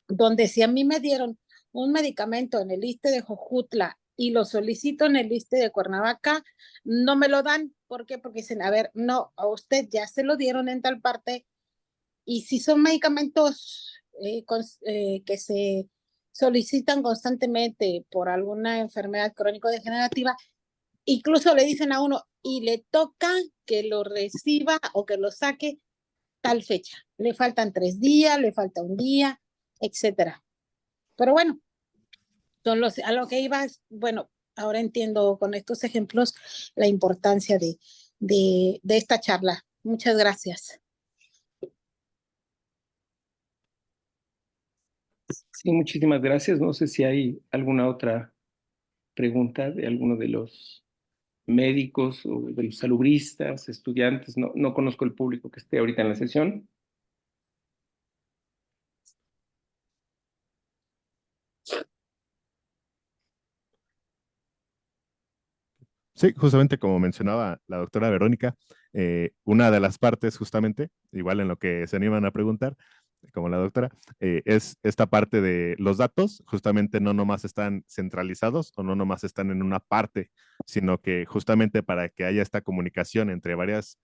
donde si a mí me dieron un medicamento en el ISSSTE de Jojutla y lo solicito en el ISSSTE de Cuernavaca, no me lo dan. ¿Por qué? Porque dicen, a ver, no, a usted ya se lo dieron en tal parte, y si son medicamentos que se solicitan constantemente por alguna enfermedad crónico-degenerativa, incluso le dicen a uno, y le toca que lo reciba o que lo saque tal fecha. Le faltan 3 días, le falta un día, etcétera. Pero bueno, a lo que iba, bueno, ahora entiendo con estos ejemplos la importancia de esta charla. Muchas gracias. Sí, muchísimas gracias. No sé si hay alguna otra pregunta de alguno de los médicos o de los salubristas, estudiantes. No conozco el público que esté ahorita en la sesión. Sí, justamente como mencionaba la doctora Verónica, una de las partes justamente, igual en lo que se animan a preguntar, como la doctora, es esta parte de los datos, justamente no nomás están centralizados o no nomás están en una parte, sino que justamente para que haya esta comunicación entre varias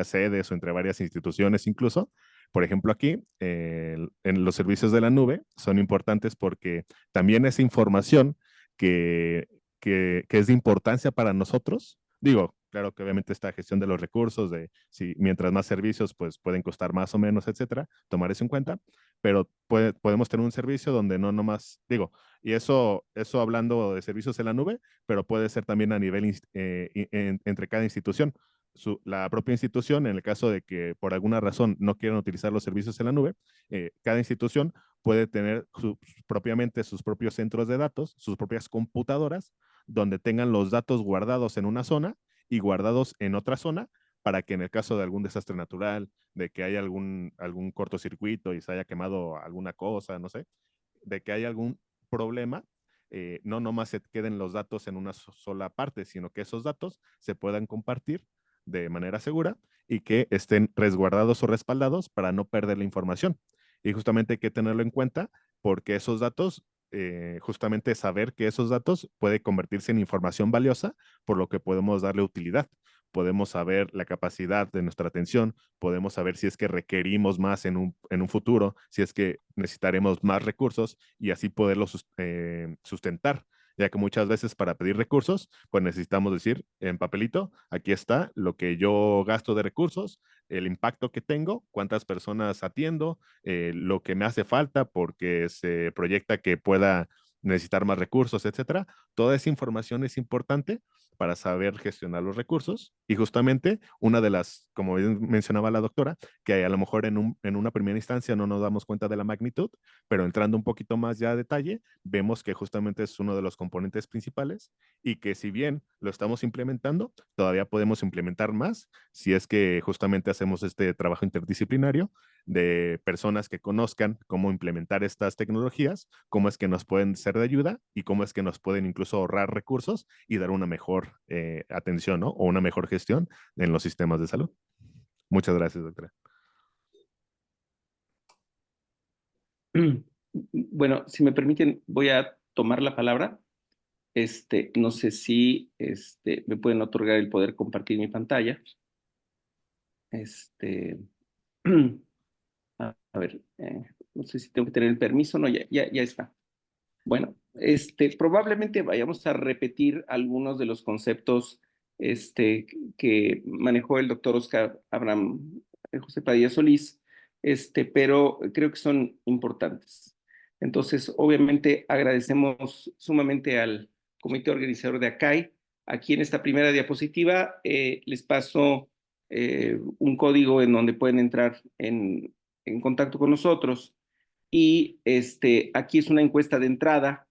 sedes o entre varias instituciones incluso. Por ejemplo, aquí en los servicios de la nube son importantes porque también esa información que es de importancia para nosotros. Digo, claro que obviamente esta gestión de los recursos, de si mientras más servicios, pues pueden costar más o menos, etcétera, tomar eso en cuenta, pero podemos tener un servicio donde no nomás, digo, y eso hablando de servicios en la nube, pero puede ser también a nivel entre cada institución. La propia institución, en el caso de que por alguna razón no quieran utilizar los servicios en la nube, cada institución puede tener propiamente sus propios centros de datos, sus propias computadoras, donde tengan los datos guardados en una zona y guardados en otra zona, para que en el caso de algún desastre natural, de que haya algún cortocircuito y se haya quemado alguna cosa, no sé, de que haya algún problema, no nomás se queden los datos en una sola parte, sino que esos datos se puedan compartir de manera segura y que estén resguardados o respaldados para no perder la información. Y justamente hay que tenerlo en cuenta porque esos datos, justamente saber que esos datos puede convertirse en información valiosa, por lo que podemos darle utilidad. Podemos saber la capacidad de nuestra atención, podemos saber si es que requerimos más en un futuro, si es que necesitaremos más recursos y así poderlos sustentar, ya que muchas veces para pedir recursos, pues necesitamos decir en papelito, aquí está lo que yo gasto de recursos, el impacto que tengo, cuántas personas atiendo, lo que me hace falta porque se proyecta que pueda necesitar más recursos, etcétera. Toda esa información es importante para saber gestionar los recursos y justamente una de las, como bien mencionaba la doctora, que a lo mejor en una primera instancia no nos damos cuenta de la magnitud, pero entrando un poquito más ya a detalle, vemos que justamente es uno de los componentes principales y que si bien lo estamos implementando, todavía podemos implementar más si es que justamente hacemos este trabajo interdisciplinario de personas que conozcan cómo implementar estas tecnologías, cómo es que nos pueden ser de ayuda y cómo es que nos pueden incluso ahorrar recursos y dar una mejor atención, ¿no? O una mejor gestión en los sistemas de salud. Muchas gracias, doctora. Bueno, si me permiten, voy a tomar la palabra. No sé si me pueden otorgar el poder compartir mi pantalla. A ver, no sé si tengo que tener el permiso. No, ya está. Bueno, probablemente vayamos a repetir algunos de los conceptos que manejó el doctor Oscar Abraham José Padilla Solís, pero creo que son importantes. Entonces, obviamente, agradecemos sumamente al comité organizador de ACAI. Aquí en esta primera diapositiva les paso un código en donde pueden entrar en contacto con nosotros. Y aquí es una encuesta de entrada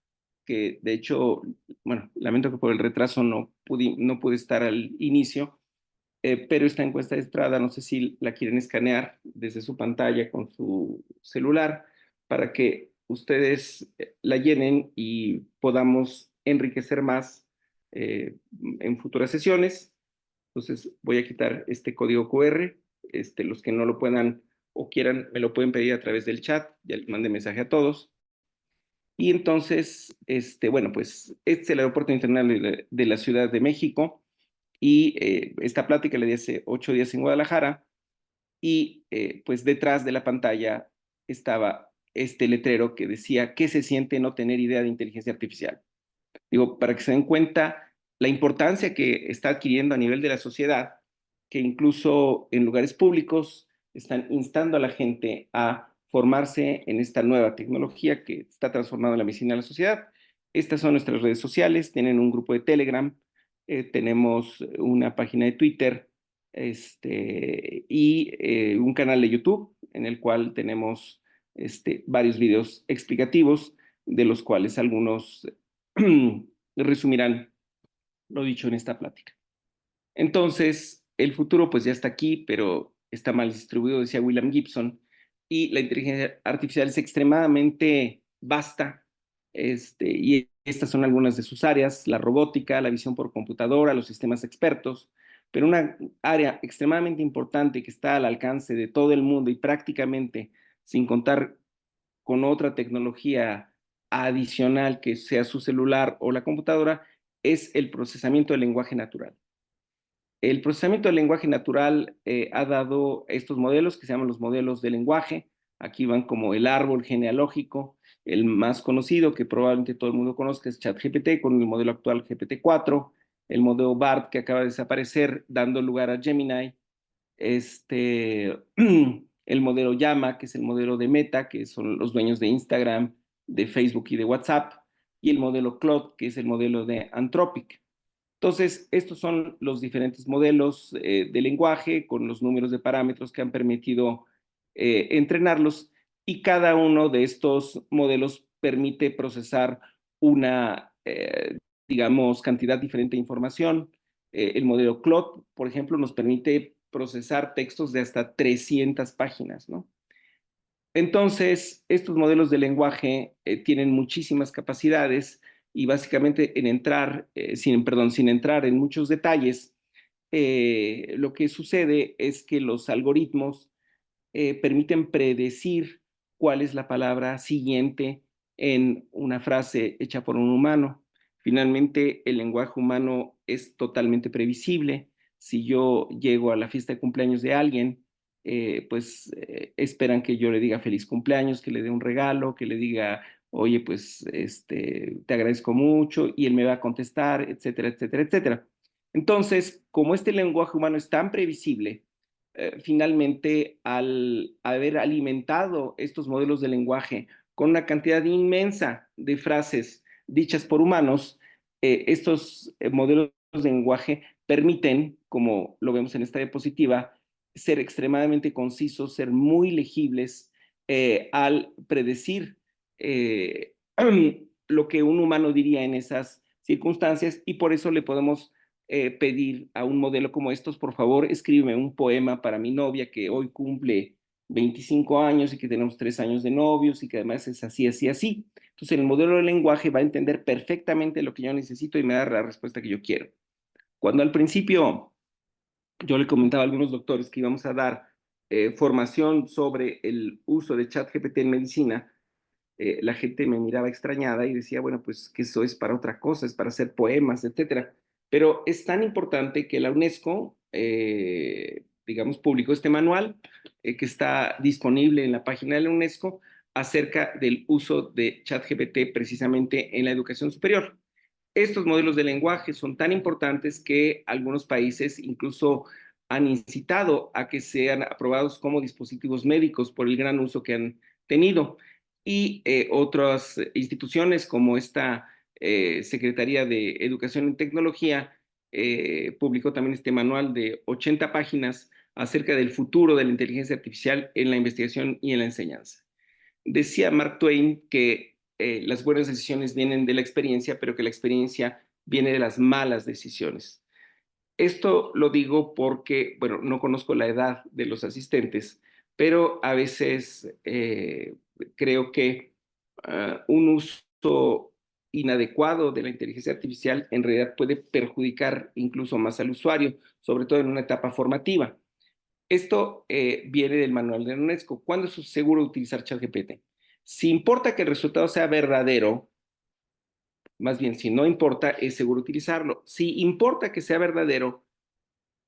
que, de hecho, bueno, lamento que por el retraso no pude estar al inicio, pero esta encuesta de entrada, no sé si la quieren escanear desde su pantalla con su celular para que ustedes la llenen y podamos enriquecer más en futuras sesiones. Entonces voy a quitar este código QR. Los que no lo puedan o quieran, me lo pueden pedir a través del chat, ya les mandé mensaje a todos. Y entonces, bueno, pues este es el Aeropuerto Internacional de la Ciudad de México y esta plática la di hace 8 días en Guadalajara y pues detrás de la pantalla estaba este letrero que decía ¿qué se siente no tener idea de inteligencia artificial? Digo, para que se den cuenta la importancia que está adquiriendo a nivel de la sociedad, que incluso en lugares públicos están instando a la gente a formarse en esta nueva tecnología que está transformando la medicina de la sociedad. Estas son nuestras redes sociales, tienen un grupo de Telegram, tenemos una página de Twitter y un canal de YouTube en el cual tenemos varios videos explicativos, de los cuales algunos resumirán lo dicho en esta plática. Entonces, el futuro pues ya está aquí, pero está mal distribuido, decía William Gibson, y la inteligencia artificial es extremadamente vasta, y estas son algunas de sus áreas: la robótica, la visión por computadora, los sistemas expertos, pero una área extremadamente importante que está al alcance de todo el mundo y prácticamente sin contar con otra tecnología adicional que sea su celular o la computadora, es el procesamiento del lenguaje natural. El procesamiento del lenguaje natural ha dado estos modelos que se llaman los modelos de lenguaje. Aquí van como el árbol genealógico. El más conocido, que probablemente todo el mundo conozca, es ChatGPT, con el modelo actual GPT-4, el modelo BART, que acaba de desaparecer, dando lugar a Gemini, el modelo Llama, que es el modelo de Meta, que son los dueños de Instagram, de Facebook y de WhatsApp, y el modelo Claude, que es el modelo de Anthropic. Entonces, estos son los diferentes modelos de lenguaje con los números de parámetros que han permitido entrenarlos. y cada uno de estos modelos permite procesar una, digamos, cantidad diferente de información. El modelo Claude, por ejemplo, nos permite procesar textos de hasta 300 páginas, ¿no? Entonces, estos modelos de lenguaje tienen muchísimas capacidades y básicamente sin entrar en muchos detalles, lo que sucede es que los algoritmos permiten predecir cuál es la palabra siguiente en una frase hecha por un humano. Finalmente, el lenguaje humano es totalmente previsible. Si yo llego a la fiesta de cumpleaños de alguien, esperan que yo le diga feliz cumpleaños, que le dé un regalo, que le diga, oye, pues te agradezco mucho, y él me va a contestar, etcétera, etcétera, etcétera. Entonces, como este lenguaje humano es tan previsible, finalmente, al haber alimentado estos modelos de lenguaje con una cantidad inmensa de frases dichas por humanos, estos modelos de lenguaje permiten, como lo vemos en esta diapositiva, ser extremadamente concisos, ser muy legibles al predecir lo que un humano diría en esas circunstancias, y por eso le podemos pedir a un modelo como estos: por favor, escríbeme un poema para mi novia que hoy cumple 25 años y que tenemos 3 años de novios y que además es así, así, así. Entonces el modelo de lenguaje va a entender perfectamente lo que yo necesito y me da la respuesta que yo quiero. Cuando al principio yo le comentaba a algunos doctores que íbamos a dar formación sobre el uso de ChatGPT en medicina, la gente me miraba extrañada y decía, bueno, pues que eso es para otra cosa, es para hacer poemas, etcétera. Pero es tan importante que la UNESCO, digamos, publicó este manual que está disponible en la página de la UNESCO acerca del uso de ChatGPT precisamente en la educación superior. Estos modelos de lenguaje son tan importantes que algunos países incluso han incitado a que sean aprobados como dispositivos médicos por el gran uso que han tenido. Y otras instituciones como esta Secretaría de Educación y Tecnología publicó también este manual de 80 páginas acerca del futuro de la inteligencia artificial en la investigación y en la enseñanza. Decía Mark Twain que las buenas decisiones vienen de la experiencia, pero que la experiencia viene de las malas decisiones. Esto lo digo porque, bueno, no conozco la edad de los asistentes, pero a veces creo que un uso inadecuado de la inteligencia artificial en realidad puede perjudicar incluso más al usuario, sobre todo en una etapa formativa. Esto viene del manual de la UNESCO. ¿Cuándo es seguro utilizar ChatGPT? Si importa que el resultado sea verdadero, más bien, si no importa, es seguro utilizarlo. Si importa que sea verdadero,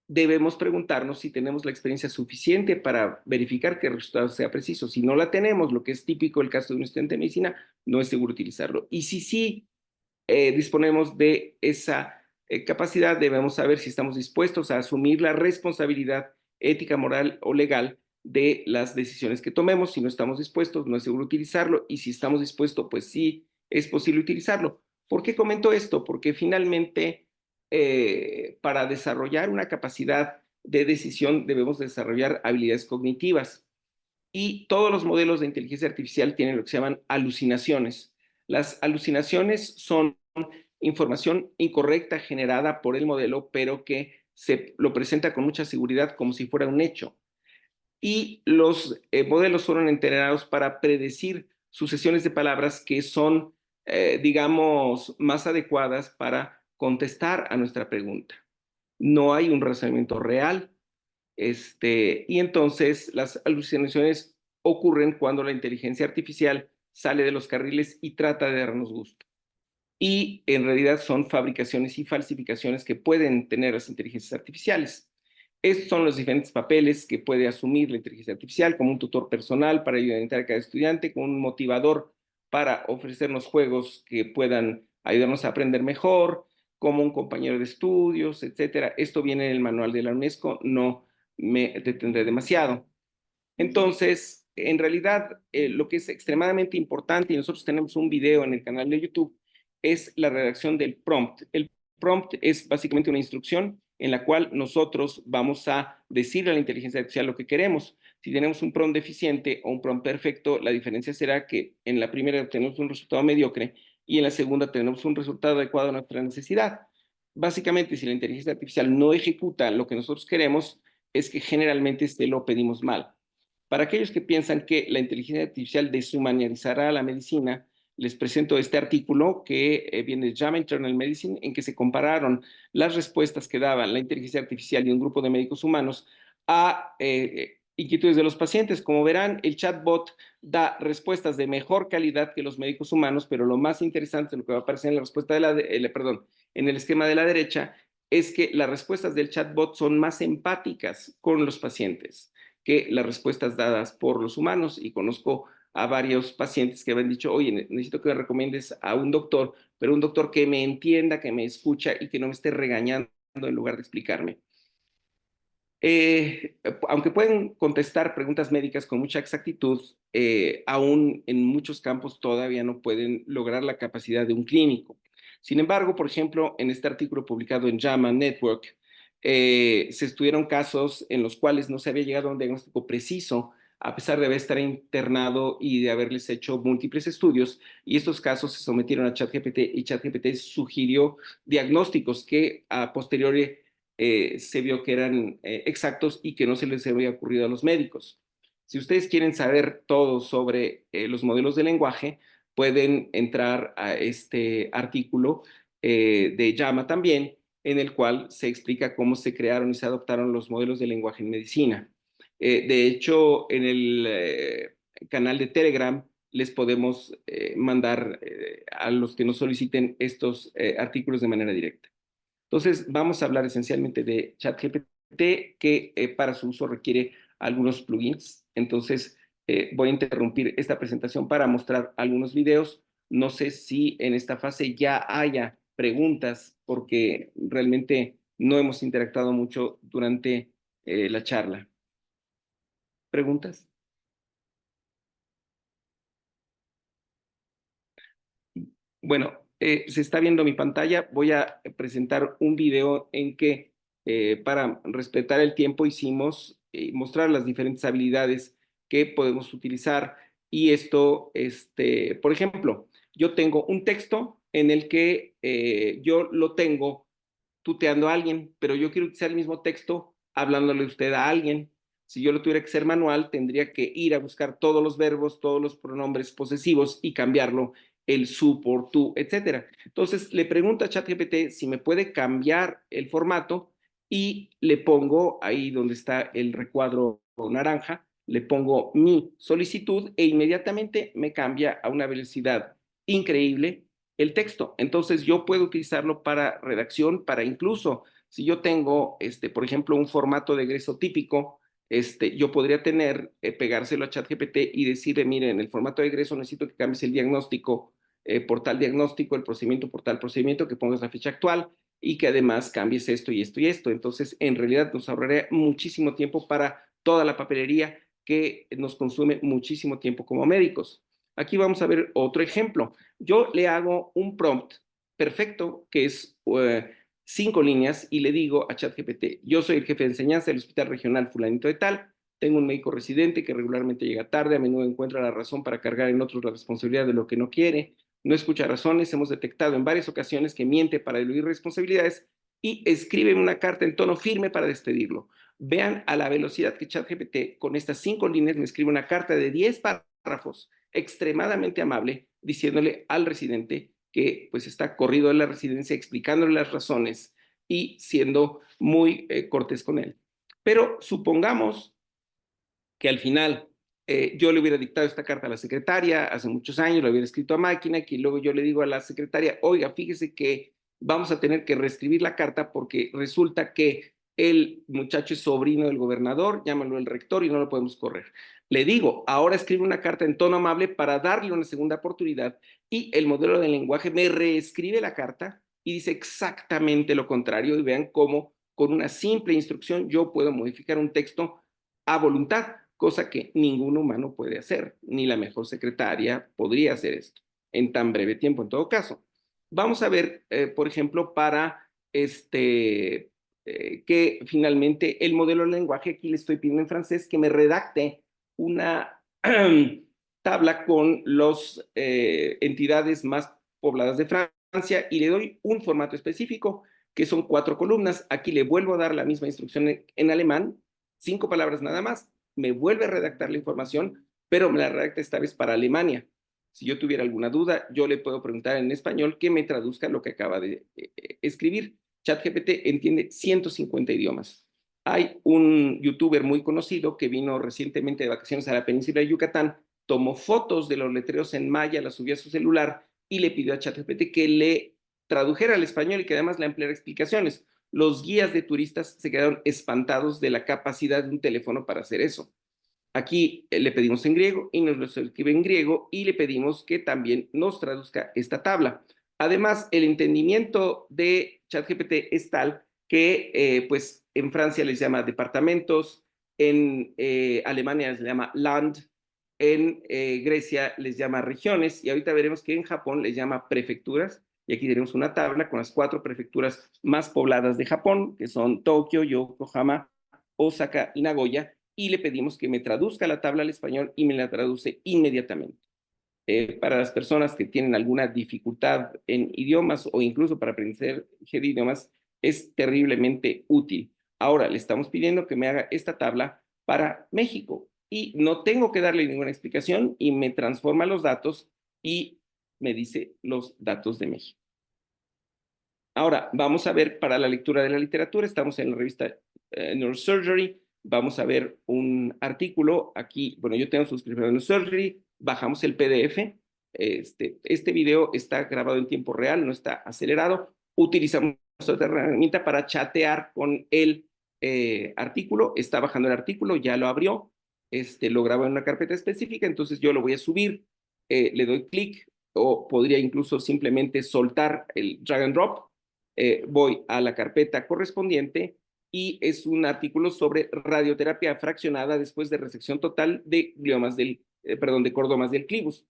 debemos preguntarnos si tenemos la experiencia suficiente para verificar que el resultado sea preciso. Si no la tenemos, lo que es típico el caso de un estudiante de medicina, no es seguro utilizarlo. Y si sí disponemos de esa capacidad, debemos saber si estamos dispuestos a asumir la responsabilidad ética, moral o legal de las decisiones que tomemos. Si no estamos dispuestos, no es seguro utilizarlo, y si estamos dispuestos, pues sí es posible utilizarlo. ¿Por qué comento esto? Porque finalmente, para desarrollar una capacidad de decisión debemos desarrollar habilidades cognitivas, y todos los modelos de inteligencia artificial tienen lo que se llaman alucinaciones. Las alucinaciones son información incorrecta generada por el modelo, pero que se lo presenta con mucha seguridad como si fuera un hecho. Y los modelos fueron entrenados para predecir sucesiones de palabras que son, digamos, más adecuadas para contestar a nuestra pregunta. No hay un razonamiento real, y entonces las alucinaciones ocurren cuando la inteligencia artificial sale de los carriles y trata de darnos gusto. Y en realidad son fabricaciones y falsificaciones que pueden tener las inteligencias artificiales. Estos son los diferentes papeles que puede asumir la inteligencia artificial: como un tutor personal para ayudar a cada estudiante, como un motivador para ofrecernos juegos que puedan ayudarnos a aprender mejor, como un compañero de estudios, etcétera. Esto viene en el manual de la UNESCO, no me detendré demasiado. Entonces, en realidad, lo que es extremadamente importante, y nosotros tenemos un video en el canal de YouTube, es la redacción del prompt. El prompt es básicamente una instrucción en la cual nosotros vamos a decirle a la inteligencia artificial lo que queremos. Si tenemos un prompt deficiente o un prompt perfecto, la diferencia será que en la primera tenemos un resultado mediocre y en la segunda tenemos un resultado adecuado a nuestra necesidad. Básicamente, si la inteligencia artificial no ejecuta lo que nosotros queremos, es que generalmente lo pedimos mal. Para aquellos que piensan que la inteligencia artificial deshumanizará la medicina, les presento este artículo que viene de JAMA Internal Medicine, en que se compararon las respuestas que daban la inteligencia artificial y un grupo de médicos humanos a inquietudes de los pacientes. Como verán, el chatbot da respuestas de mejor calidad que los médicos humanos, pero lo más interesante, lo que va a aparecer en la respuesta en el esquema de la derecha, es que las respuestas del chatbot son más empáticas con los pacientes que las respuestas dadas por los humanos. Y conozco a varios pacientes que me han dicho, oye, necesito que me recomiendes a un doctor, pero un doctor que me entienda, que me escucha y que no me esté regañando en lugar de explicarme. Aunque pueden contestar preguntas médicas con mucha exactitud, aún en muchos campos todavía no pueden lograr la capacidad de un clínico. Sin embargo, por ejemplo, en este artículo publicado en JAMA Network, se estudiaron casos en los cuales no se había llegado a un diagnóstico preciso, a pesar de haber estado internado y de haberles hecho múltiples estudios, y estos casos se sometieron a ChatGPT y ChatGPT sugirió diagnósticos que a posteriori se vio que eran exactos y que no se les había ocurrido a los médicos. Si ustedes quieren saber todo sobre los modelos de lenguaje, pueden entrar a este artículo de JAMA también, en el cual se explica cómo se crearon y se adoptaron los modelos de lenguaje en medicina. De hecho, en el canal de Telegram les podemos mandar a los que nos soliciten estos artículos de manera directa. Entonces, vamos a hablar esencialmente de ChatGPT, que para su uso requiere algunos plugins. Entonces, voy a interrumpir esta presentación para mostrar algunos videos. No sé si en esta fase ya haya preguntas, porque realmente no hemos interactuado mucho durante la charla. ¿Preguntas? Bueno, se está viendo mi pantalla. Voy a presentar un video en que, para respetar el tiempo, hicimos mostrar las diferentes habilidades que podemos utilizar. Y esto, por ejemplo, yo tengo un texto en el que yo lo tengo tuteando a alguien, pero yo quiero utilizar el mismo texto hablándole usted a alguien. Si yo lo tuviera que hacer manual, tendría que ir a buscar todos los verbos, todos los pronombres posesivos y cambiarlo, el su por tú, etcétera. Entonces le pregunto a ChatGPT si me puede cambiar el formato y le pongo ahí donde está el recuadro naranja, le pongo mi solicitud e inmediatamente me cambia a una velocidad increíble el texto. Entonces yo puedo utilizarlo para redacción, para incluso si yo tengo, por ejemplo, un formato de egreso típico, yo podría pegárselo a ChatGPT y decirle, mire, en el formato de egreso necesito que cambies el diagnóstico por tal diagnóstico, el procedimiento por tal procedimiento, que pongas la fecha actual y que además cambies esto y esto y esto. Entonces, en realidad nos ahorraría muchísimo tiempo para toda la papelería que nos consume muchísimo tiempo como médicos. Aquí vamos a ver otro ejemplo. Yo le hago un prompt perfecto que es 5 líneas y le digo a ChatGPT, yo soy el jefe de enseñanza del Hospital Regional fulanito de tal, tengo un médico residente que regularmente llega tarde, a menudo encuentra la razón para cargar en otros la responsabilidad de lo que no quiere, no escucha razones, hemos detectado en varias ocasiones que miente para eludir responsabilidades y escribe una carta en tono firme para despedirlo. Vean a la velocidad que ChatGPT con estas 5 líneas me escribe una carta de 10 párrafos extremadamente amable diciéndole al residente que pues está corrido de la residencia, explicándole las razones y siendo muy cortés con él. Pero supongamos que al final yo le hubiera dictado esta carta a la secretaria hace muchos años, lo hubiera escrito a máquina, que luego yo le digo a la secretaria, oiga, fíjese que vamos a tener que reescribir la carta porque resulta que el muchacho es sobrino del gobernador, llámalo el rector y no lo podemos correr. Le digo, ahora escribe una carta en tono amable para darle una segunda oportunidad y el modelo de lenguaje me reescribe la carta y dice exactamente lo contrario y vean cómo con una simple instrucción yo puedo modificar un texto a voluntad, cosa que ningún humano puede hacer, ni la mejor secretaria podría hacer esto en tan breve tiempo en todo caso. Vamos a ver, por ejemplo, para que finalmente el modelo de lenguaje, aquí le estoy pidiendo en francés que me redacte una tabla con las entidades más pobladas de Francia y le doy un formato específico que son 4 columnas. Aquí le vuelvo a dar la misma instrucción en alemán, 5 palabras nada más, me vuelve a redactar la información, pero me la redacta esta vez para Alemania. Si yo tuviera alguna duda, yo le puedo preguntar en español que me traduzca lo que acaba de escribir. ChatGPT entiende 150 idiomas. Hay un youtuber muy conocido que vino recientemente de vacaciones a la península de Yucatán, tomó fotos de los letreros en maya, las subió a su celular y le pidió a ChatGPT que le tradujera al español y que además le ampliara explicaciones. Los guías de turistas se quedaron espantados de la capacidad de un teléfono para hacer eso. Aquí le pedimos en griego y nos lo escribe en griego y le pedimos que también nos traduzca esta tabla. Además, el entendimiento de ChatGPT es tal que pues en Francia les llama departamentos, en Alemania les llama Land, en Grecia les llama regiones y ahorita veremos que en Japón les llama prefecturas. Y aquí tenemos una tabla con las 4 prefecturas más pobladas de Japón, que son Tokio, Yokohama, Osaka y Nagoya, y le pedimos que me traduzca la tabla al español y me la traduce inmediatamente. Para las personas que tienen alguna dificultad en idiomas o incluso para aprender de idiomas, es terriblemente útil. Ahora le estamos pidiendo que me haga esta tabla para México y no tengo que darle ninguna explicación y me transforma los datos y me dice los datos de México. Ahora, vamos a ver para la lectura de la literatura, estamos en la revista Neurosurgery, vamos a ver un artículo, aquí, bueno, yo tengo suscripción a Neurosurgery, bajamos el PDF, este video está grabado en tiempo real, no está acelerado, utilizamos otra herramienta para chatear con el artículo, está bajando el artículo, ya lo abrió, lo grabó en una carpeta específica, entonces yo lo voy a subir, le doy clic, o podría incluso simplemente soltar el drag and drop, voy a la carpeta correspondiente y es un artículo sobre radioterapia fraccionada después de resección total de gliomas de cordomas del clivus.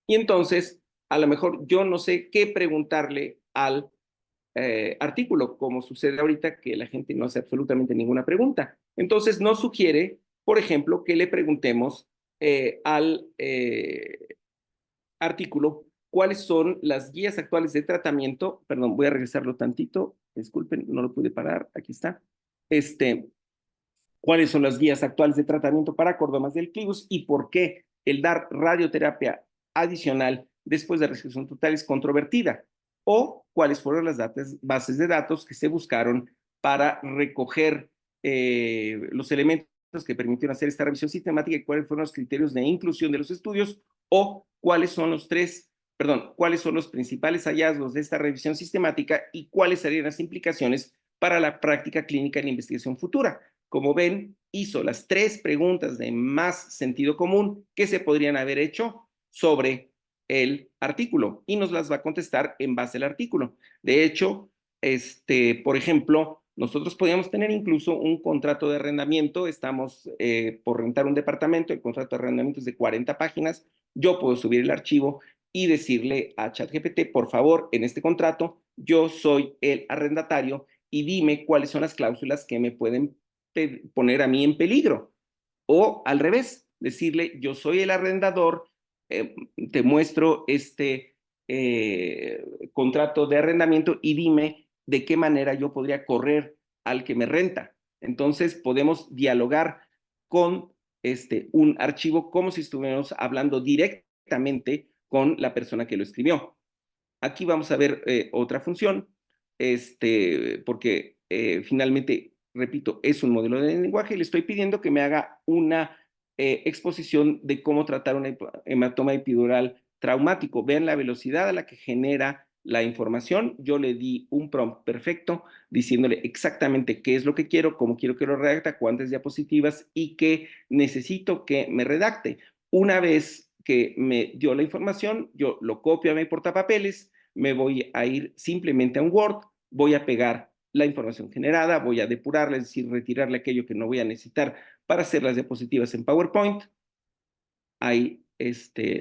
Y entonces, a lo mejor yo no sé qué preguntarle al artículo, como sucede ahorita que la gente no hace absolutamente ninguna pregunta. Entonces nos sugiere, por ejemplo, que le preguntemos al artículo cuáles son las guías actuales de tratamiento. Perdón, voy a regresarlo tantito, disculpen, no lo pude parar, aquí está. ¿Cuáles son las guías actuales de tratamiento para cordomas del clivus y por qué el dar radioterapia adicional después de resección total es controvertida? O cuáles fueron las bases de datos que se buscaron para recoger los elementos que permitieron hacer esta revisión sistemática y cuáles fueron los criterios de inclusión de los estudios o cuáles son los principales hallazgos de esta revisión sistemática y cuáles serían las implicaciones para la práctica clínica en la investigación futura. Como ven, hizo las 3 preguntas de más sentido común que se podrían haber hecho sobre el artículo y nos las va a contestar en base al artículo. De hecho, por ejemplo, nosotros podríamos tener incluso un contrato de arrendamiento, estamos por rentar un departamento, el contrato de arrendamiento es de 40 páginas, yo puedo subir el archivo y decirle a ChatGPT, por favor, en este contrato, yo soy el arrendatario y dime cuáles son las cláusulas que me pueden poner a mí en peligro. O al revés, decirle, yo soy el arrendador, te muestro este contrato de arrendamiento y dime de qué manera yo podría correr al que me renta. Entonces podemos dialogar con un archivo como si estuviéramos hablando directamente con la persona que lo escribió. Aquí vamos a ver otra función, porque finalmente, repito, es un modelo de lenguaje y le estoy pidiendo que me haga una exposición de cómo tratar un hematoma epidural traumático. Vean la velocidad a la que genera la información. Yo le di un prompt perfecto diciéndole exactamente qué es lo que quiero, cómo quiero que lo redacte, cuántas diapositivas y qué necesito que me redacte. Una vez que me dio la información, yo lo copio a mi portapapeles, me voy a ir simplemente a un Word, voy a pegar la información generada, voy a depurarla, es decir, retirarle aquello que no voy a necesitar para hacer las diapositivas en PowerPoint. Ahí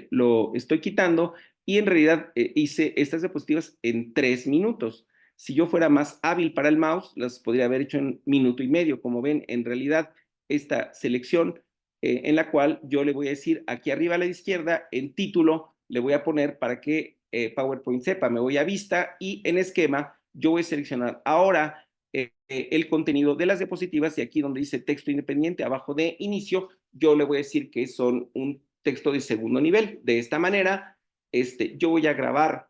lo estoy quitando y en realidad hice estas diapositivas en 3 minutos. Si yo fuera más hábil para el mouse, las podría haber hecho en 1 minuto y medio. Como ven, en realidad, esta selección en la cual yo le voy a decir aquí arriba a la izquierda, en título, le voy a poner para que PowerPoint sepa, me voy a vista y en esquema yo voy a seleccionar ahora el contenido de las diapositivas y aquí donde dice texto independiente, abajo de inicio, yo le voy a decir que son un texto de segundo nivel. De esta manera, yo voy a grabar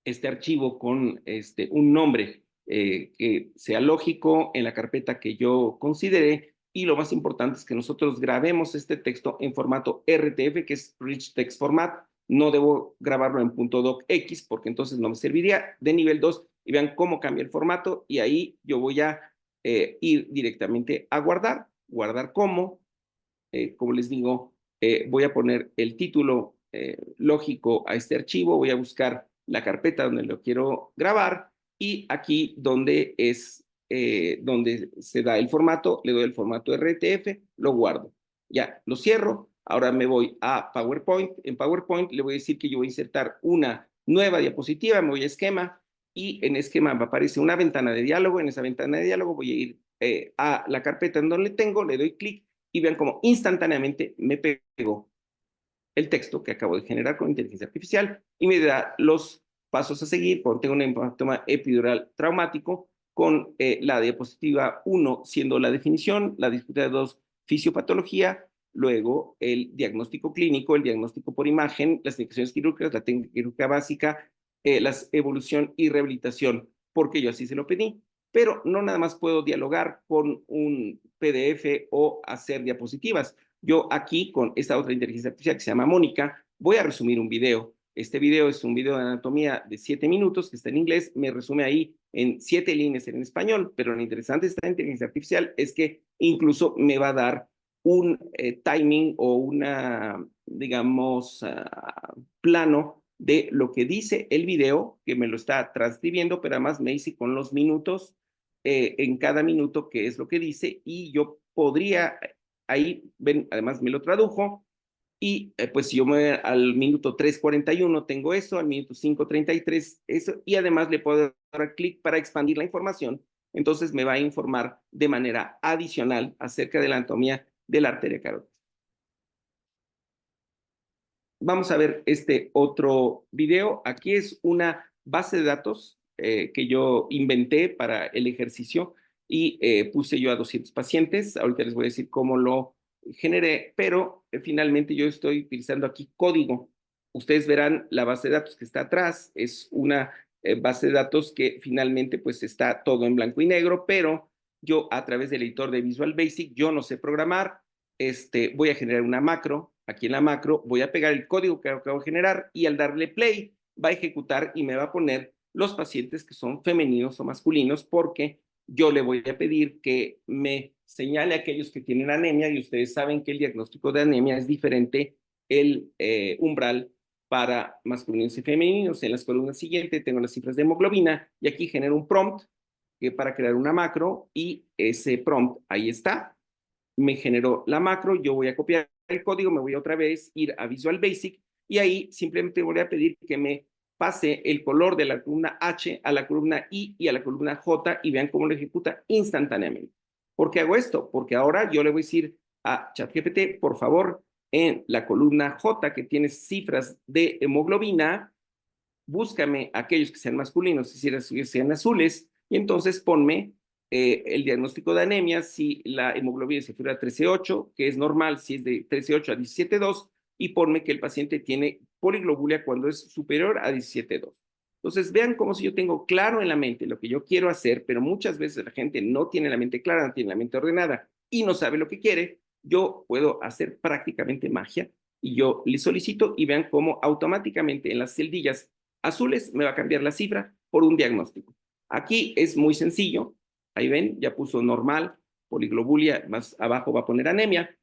este archivo con un nombre que sea lógico en la carpeta que yo considere, y lo más importante es que nosotros grabemos este texto en formato RTF, que es Rich Text Format. No debo grabarlo en .docx porque entonces no me serviría. De nivel 2, y vean cómo cambia el formato, y ahí yo voy a ir directamente a guardar como les digo, voy a poner el título lógico a este archivo, voy a buscar la carpeta donde lo quiero grabar y aquí donde donde se da el formato, le doy el formato RTF, lo guardo. Ya, lo cierro. Ahora me voy a PowerPoint. En PowerPoint le voy a decir que yo voy a insertar una nueva diapositiva, me voy a esquema y en esquema me aparece una ventana de diálogo. En esa ventana de diálogo voy a ir a la carpeta en donde tengo, le doy clic y vean cómo instantáneamente me pegó el texto que acabo de generar con inteligencia artificial y me da los pasos a seguir cuando tengo un hematoma epidural traumático con la diapositiva 1 siendo la definición, la diapositiva 2 fisiopatología, luego el diagnóstico clínico, el diagnóstico por imagen, las indicaciones quirúrgicas, la técnica quirúrgica básica, la evolución y rehabilitación, porque yo así se lo pedí. Pero no nada más puedo dialogar con un PDF o hacer diapositivas. Yo aquí, con esta otra inteligencia artificial que se llama Mónica, voy a resumir un video. Este video es un video de anatomía de 7 minutos que está en inglés, me resume ahí en 7 líneas en español, pero lo interesante de esta inteligencia artificial es que incluso me va a dar un timing o una, digamos, plano de lo que dice el video, que me lo está transcribiendo, pero además me dice con los minutos, en cada minuto qué es lo que dice, y yo podría, ahí ven, además me lo tradujo, y pues si yo me voy al minuto 3:41 tengo eso, al minuto 5:33 eso, y además le puedo dar clic para expandir la información, entonces me va a informar de manera adicional acerca de la anatomía de la arteria carótida. Vamos a ver este otro video. Aquí es una base de datos que yo inventé para el ejercicio y puse yo a 200 pacientes. Ahorita les voy a decir cómo lo generé, pero finalmente yo estoy utilizando aquí código. Ustedes verán la base de datos que está atrás. Es una base de datos que finalmente pues está todo en blanco y negro, pero yo a través del editor de Visual Basic, yo no sé programar. Voy a generar una macro. Aquí en la macro voy a pegar el código que acabo de generar y al darle play va a ejecutar y me va a poner los pacientes que son femeninos o masculinos, porque yo le voy a pedir que me señale a aquellos que tienen anemia, y ustedes saben que el diagnóstico de anemia es diferente el umbral para masculinos y femeninos. En las columnas siguientes tengo las cifras de hemoglobina y aquí genero un prompt que para crear una macro, y ese prompt ahí está. Me generó la macro, yo voy a copiar el código, me voy a otra vez ir a Visual Basic y ahí simplemente voy a pedir que me pase el color de la columna H a la columna I y a la columna J y vean cómo lo ejecuta instantáneamente. ¿Por qué hago esto? Porque ahora yo le voy a decir a ChatGPT, por favor, en la columna J que tiene cifras de hemoglobina, búscame aquellos que sean masculinos y sean azules, y entonces ponme el diagnóstico de anemia, si la hemoglobina es inferior a 13.8, que es normal si es de 13.8 a 17.2, y ponme que el paciente tiene poliglobulia cuando es superior a 17.2. Entonces, vean como si yo tengo claro en la mente lo que yo quiero hacer, pero muchas veces la gente no tiene la mente clara, no tiene la mente ordenada y no sabe lo que quiere. Yo puedo hacer prácticamente magia y yo le solicito y vean cómo automáticamente en las celdillas azules me va a cambiar la cifra por un diagnóstico. Aquí es muy sencillo. Ahí ven, ya puso normal, poliglobulia, más abajo va a poner anemia,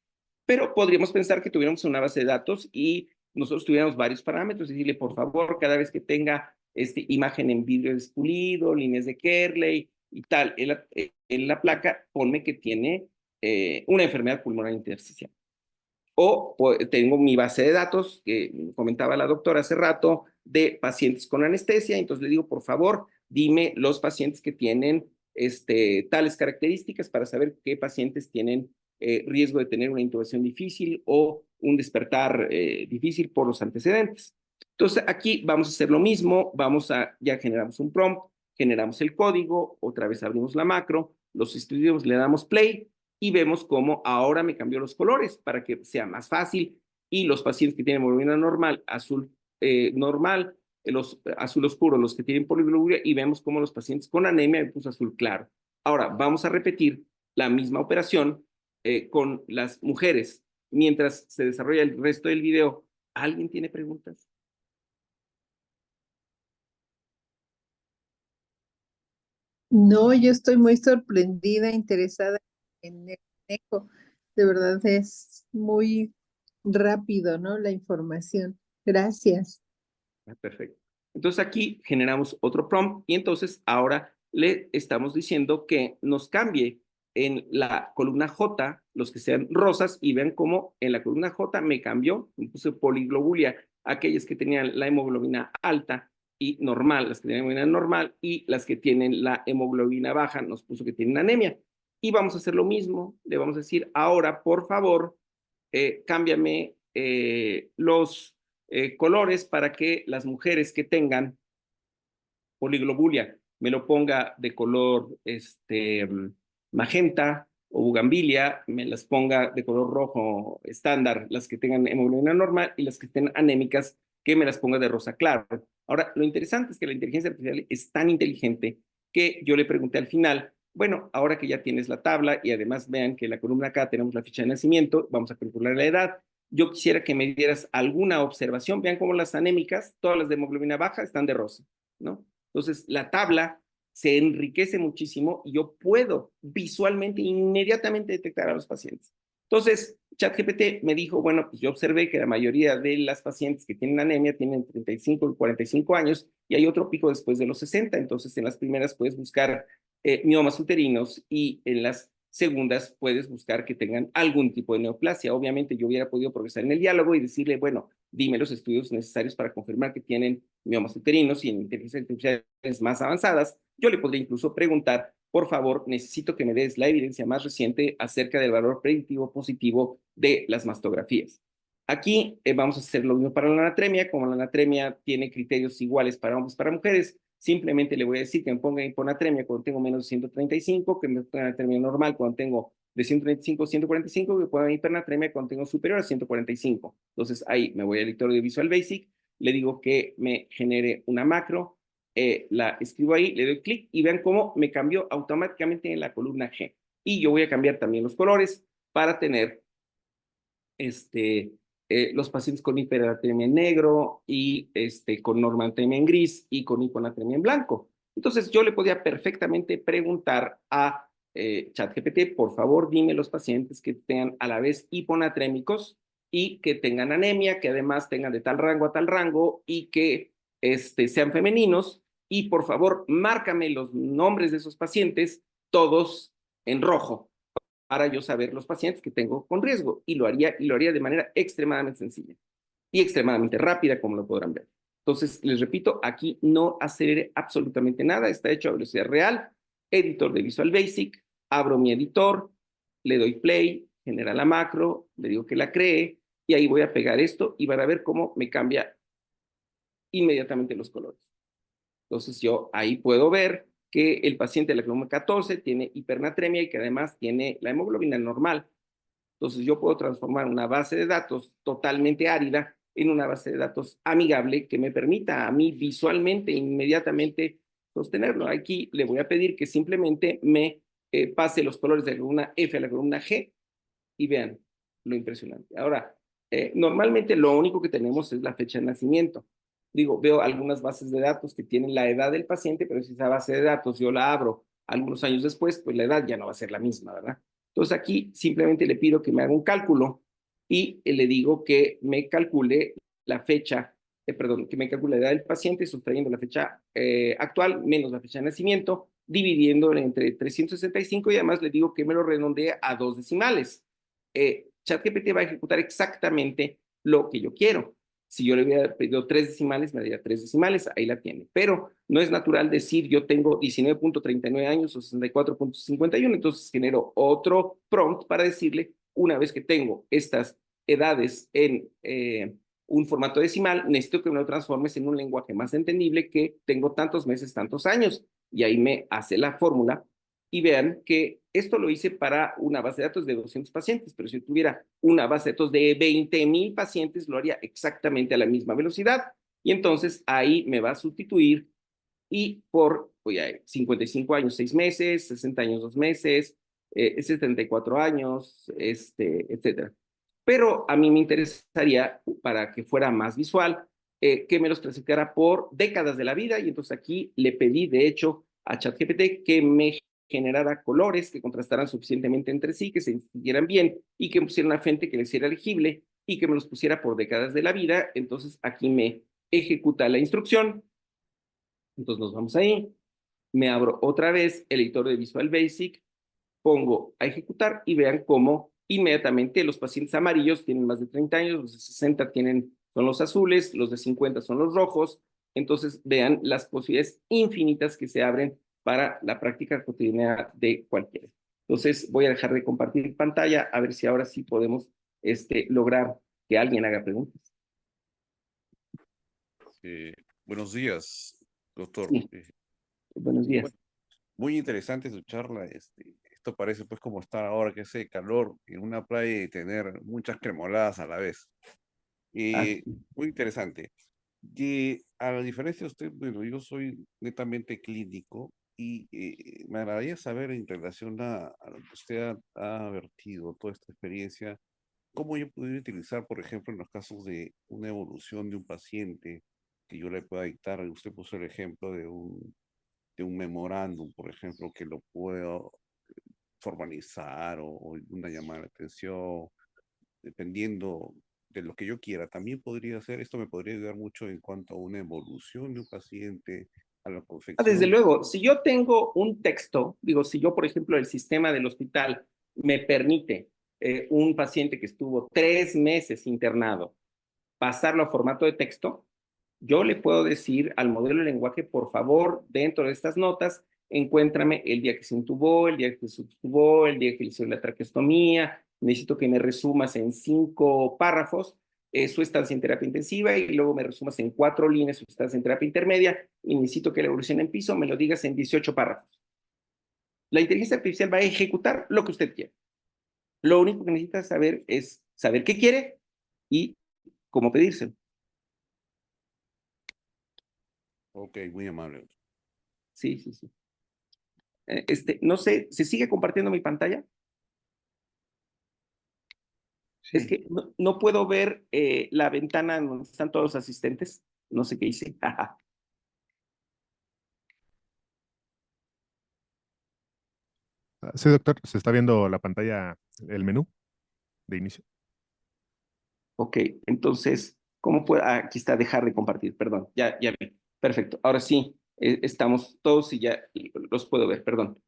pero podríamos pensar que tuviéramos una base de datos y nosotros tuviéramos varios parámetros y decirle, por favor, cada vez que tenga imagen en vidrio despulido, líneas de Kerley y tal, en la placa, ponme que tiene una enfermedad pulmonar intersticial. O tengo mi base de datos, que comentaba la doctora hace rato, de pacientes con anestesia, entonces le digo, por favor, dime los pacientes que tienen tales características para saber qué pacientes tienen riesgo de tener una intubación difícil o un despertar difícil por los antecedentes. Entonces, aquí vamos a hacer lo mismo, ya generamos un prompt, generamos el código, otra vez abrimos la macro, los estudios, le damos play y vemos cómo ahora me cambió los colores para que sea más fácil y los pacientes que tienen hemoglobina normal, azul normal, los azul oscuro, los que tienen poliglobulia, y vemos cómo los pacientes con anemia me puso azul claro. Ahora, vamos a repetir la misma operación con las mujeres. Mientras se desarrolla el resto del video, ¿alguien tiene preguntas? No, yo estoy muy sorprendida, interesada en el eco. De verdad es muy rápido, ¿no? La información. Gracias. Perfecto. Entonces aquí generamos otro prompt y entonces ahora le estamos diciendo que nos cambie en la columna J los que sean rosas y vean cómo en la columna J me cambió, me puse poliglobulia, aquellas que tenían la hemoglobina alta y normal, las que tienen hemoglobina normal, y las que tienen la hemoglobina baja nos puso que tienen anemia. Y vamos a hacer lo mismo, le vamos a decir ahora, por favor, cámbiame los colores para que las mujeres que tengan poliglobulia me lo ponga de color magenta o bugambilia, me las ponga de color rojo estándar, las que tengan hemoglobina normal, y las que estén anémicas, que me las ponga de rosa claro. Ahora, lo interesante es que la inteligencia artificial es tan inteligente que yo le pregunté al final, bueno, ahora que ya tienes la tabla y además vean que en la columna acá tenemos la ficha de nacimiento, vamos a calcular la edad, yo quisiera que me dieras alguna observación. Vean cómo las anémicas, todas las de hemoglobina baja, están de rosa, ¿no? Entonces, la tabla se enriquece muchísimo y yo puedo visualmente, inmediatamente detectar a los pacientes. Entonces, ChatGPT me dijo, bueno, pues yo observé que la mayoría de las pacientes que tienen anemia tienen 35 y 45 años y hay otro pico después de los 60. Entonces, en las primeras puedes buscar miomas uterinos y en las segundas puedes buscar que tengan algún tipo de neoplasia. Obviamente yo hubiera podido progresar en el diálogo y decirle, bueno, dime los estudios necesarios para confirmar que tienen miomas uterinos, y en inteligencias artificiales más avanzadas, yo le podría incluso preguntar, por favor, necesito que me des la evidencia más reciente acerca del valor predictivo positivo de las mastografías. Aquí vamos a hacer lo mismo para la anatremia. Como la anatremia tiene criterios iguales para hombres y para mujeres, simplemente le voy a decir que me ponga hiponatremia cuando tengo menos de 135, que me ponga anatremia normal cuando tengo de 135 a 145, que ponga hipernatremia cuando tengo superior a 145. Entonces ahí me voy al lector de Visual Basic, le digo que me genere una macro, la escribo ahí, le doy clic y vean cómo me cambió automáticamente en la columna G. Y yo voy a cambiar también los colores para tener los pacientes con hipernatremia en negro y con normanatremia en gris y con hiponatremia en blanco. Entonces yo le podía perfectamente preguntar a ChatGPT, por favor, dime los pacientes que tengan a la vez hiponatrémicos y que tengan anemia, que además tengan de tal rango a tal rango y que sean femeninos, y por favor, márcame los nombres de esos pacientes, todos en rojo, para yo saber los pacientes que tengo con riesgo, y lo haría de manera extremadamente sencilla y extremadamente rápida, como lo podrán ver. Entonces, les repito, aquí no acelere absolutamente nada, está hecho a velocidad real, editor de Visual Basic, abro mi editor, le doy play, genera la macro, le digo que la cree, y ahí voy a pegar esto y van a ver cómo me cambia inmediatamente los colores. Entonces yo ahí puedo ver que el paciente de la columna 14 tiene hipernatremia y que además tiene la hemoglobina normal. Entonces yo puedo transformar una base de datos totalmente árida en una base de datos amigable que me permita a mí visualmente, inmediatamente sostenerlo. Aquí le voy a pedir que simplemente me pase los colores de la columna F a la columna G y vean lo impresionante. Ahora, normalmente lo único que tenemos es la fecha de nacimiento. Digo, veo algunas bases de datos que tienen la edad del paciente, pero si esa base de datos yo la abro algunos años después, pues la edad ya no va a ser la misma, ¿verdad? Entonces aquí simplemente le pido que me haga un cálculo y le digo que me calcule la fecha, que me calcule la edad del paciente sustrayendo la fecha actual menos la fecha de nacimiento, dividiendo entre 365, y además le digo que me lo redondee a 2 decimales. ChatGPT va a ejecutar exactamente lo que yo quiero. Si yo le hubiera pedido 3 decimales, me daría 3 decimales, ahí la tiene. Pero no es natural decir yo tengo 19.39 años o 64.51, entonces genero otro prompt para decirle, una vez que tengo estas edades en un formato decimal, necesito que me lo transformes en un lenguaje más entendible que tengo tantos meses, tantos años. Y ahí me hace la fórmula. Y vean que esto lo hice para una base de datos de 200 pacientes, pero si tuviera una base de datos de 20,000 pacientes, lo haría exactamente a la misma velocidad. Y entonces ahí me va a sustituir y por 55 años, 6 meses, 60 años, 2 meses, 74 años, etcétera. Pero a mí me interesaría, para que fuera más visual, que me los clasificara por décadas de la vida, y entonces aquí le pedí, de hecho, a ChatGPT que me generara colores que contrastaran suficientemente entre sí, que se distinguieran bien, y que pusiera una fuente que le hiciera legible, y que me los pusiera por décadas de la vida. Entonces aquí me ejecuta la instrucción. Entonces nos vamos ahí, me abro otra vez el editor de Visual Basic, pongo a ejecutar y vean cómo inmediatamente los pacientes amarillos tienen más de 30 años, los de 60 son los azules, los de 50 son los rojos. Entonces vean las posibilidades infinitas que se abren para la práctica cotidiana de cualquiera. Entonces voy a dejar de compartir pantalla, a ver si ahora sí podemos lograr que alguien haga preguntas. Buenos días, doctor. Sí. Buenos días. Bueno, muy interesante su charla. Esto parece pues como estar ahora que hace calor en una playa y tener muchas cremoladas a la vez. Muy interesante. A la diferencia de usted, bueno, yo soy netamente clínico y me agradaría saber en relación a lo que usted ha vertido, toda esta experiencia, cómo yo podría utilizar, por ejemplo, en los casos de una evolución de un paciente que yo le pueda dictar. Usted puso el ejemplo de un memorándum, por ejemplo, que lo puedo formalizar o una llamada de atención, dependiendo de lo que yo quiera. También podría hacer, esto me podría ayudar mucho en cuanto a una evolución de un paciente, a la confección. Desde luego, si yo tengo un texto, digo, si yo, por ejemplo, el sistema del hospital me permite un paciente que estuvo 3 meses internado, pasarlo a formato de texto, yo le puedo decir al modelo de lenguaje, por favor, dentro de estas notas, encuéntrame el día que se intubó, el día que se subtubó, el día que le hicieron la traqueostomía, necesito que me resumas en 5 párrafos su estancia en terapia intensiva, y luego me resumas en 4 líneas su estancia en terapia intermedia, y necesito que la evolución en piso me lo digas en 18 párrafos. La inteligencia artificial va a ejecutar lo que usted quiere. Lo único que necesita saber es saber qué quiere y cómo pedírselo. Ok, muy amable. Sí, sí, sí. No sé, ¿se sigue compartiendo mi pantalla? Sí. Es que no puedo ver la ventana donde están todos los asistentes. No sé qué hice. Sí, doctor, se está viendo la pantalla, el menú de inicio. Ok, entonces, ¿cómo puedo? Aquí está, dejar de compartir, perdón. Ya vi. Perfecto. Ahora sí, estamos todos y ya los puedo ver, perdón.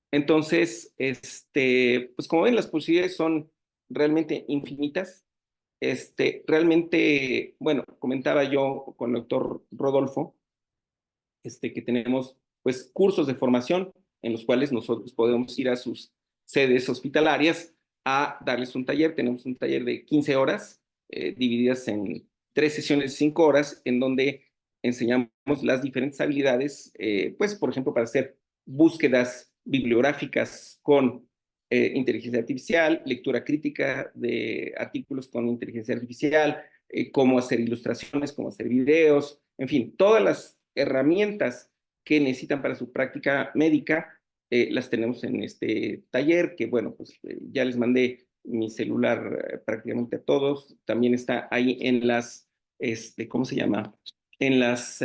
Entonces, pues como ven, las posibilidades son realmente infinitas. Realmente, bueno, comentaba yo con el doctor Rodolfo, que tenemos pues cursos de formación en los cuales nosotros podemos ir a sus sedes hospitalarias a darles un taller. Tenemos un taller de 15 horas, divididas en 3 sesiones de 5 horas, en donde enseñamos las diferentes habilidades, pues por ejemplo, para hacer búsquedas bibliográficas con inteligencia artificial, lectura crítica de artículos con inteligencia artificial, cómo hacer ilustraciones, cómo hacer videos, en fin, todas las herramientas que necesitan para su práctica médica, las tenemos en este taller, que bueno, pues ya les mandé mi celular prácticamente a todos. También está ahí en las, ¿cómo se llama? En las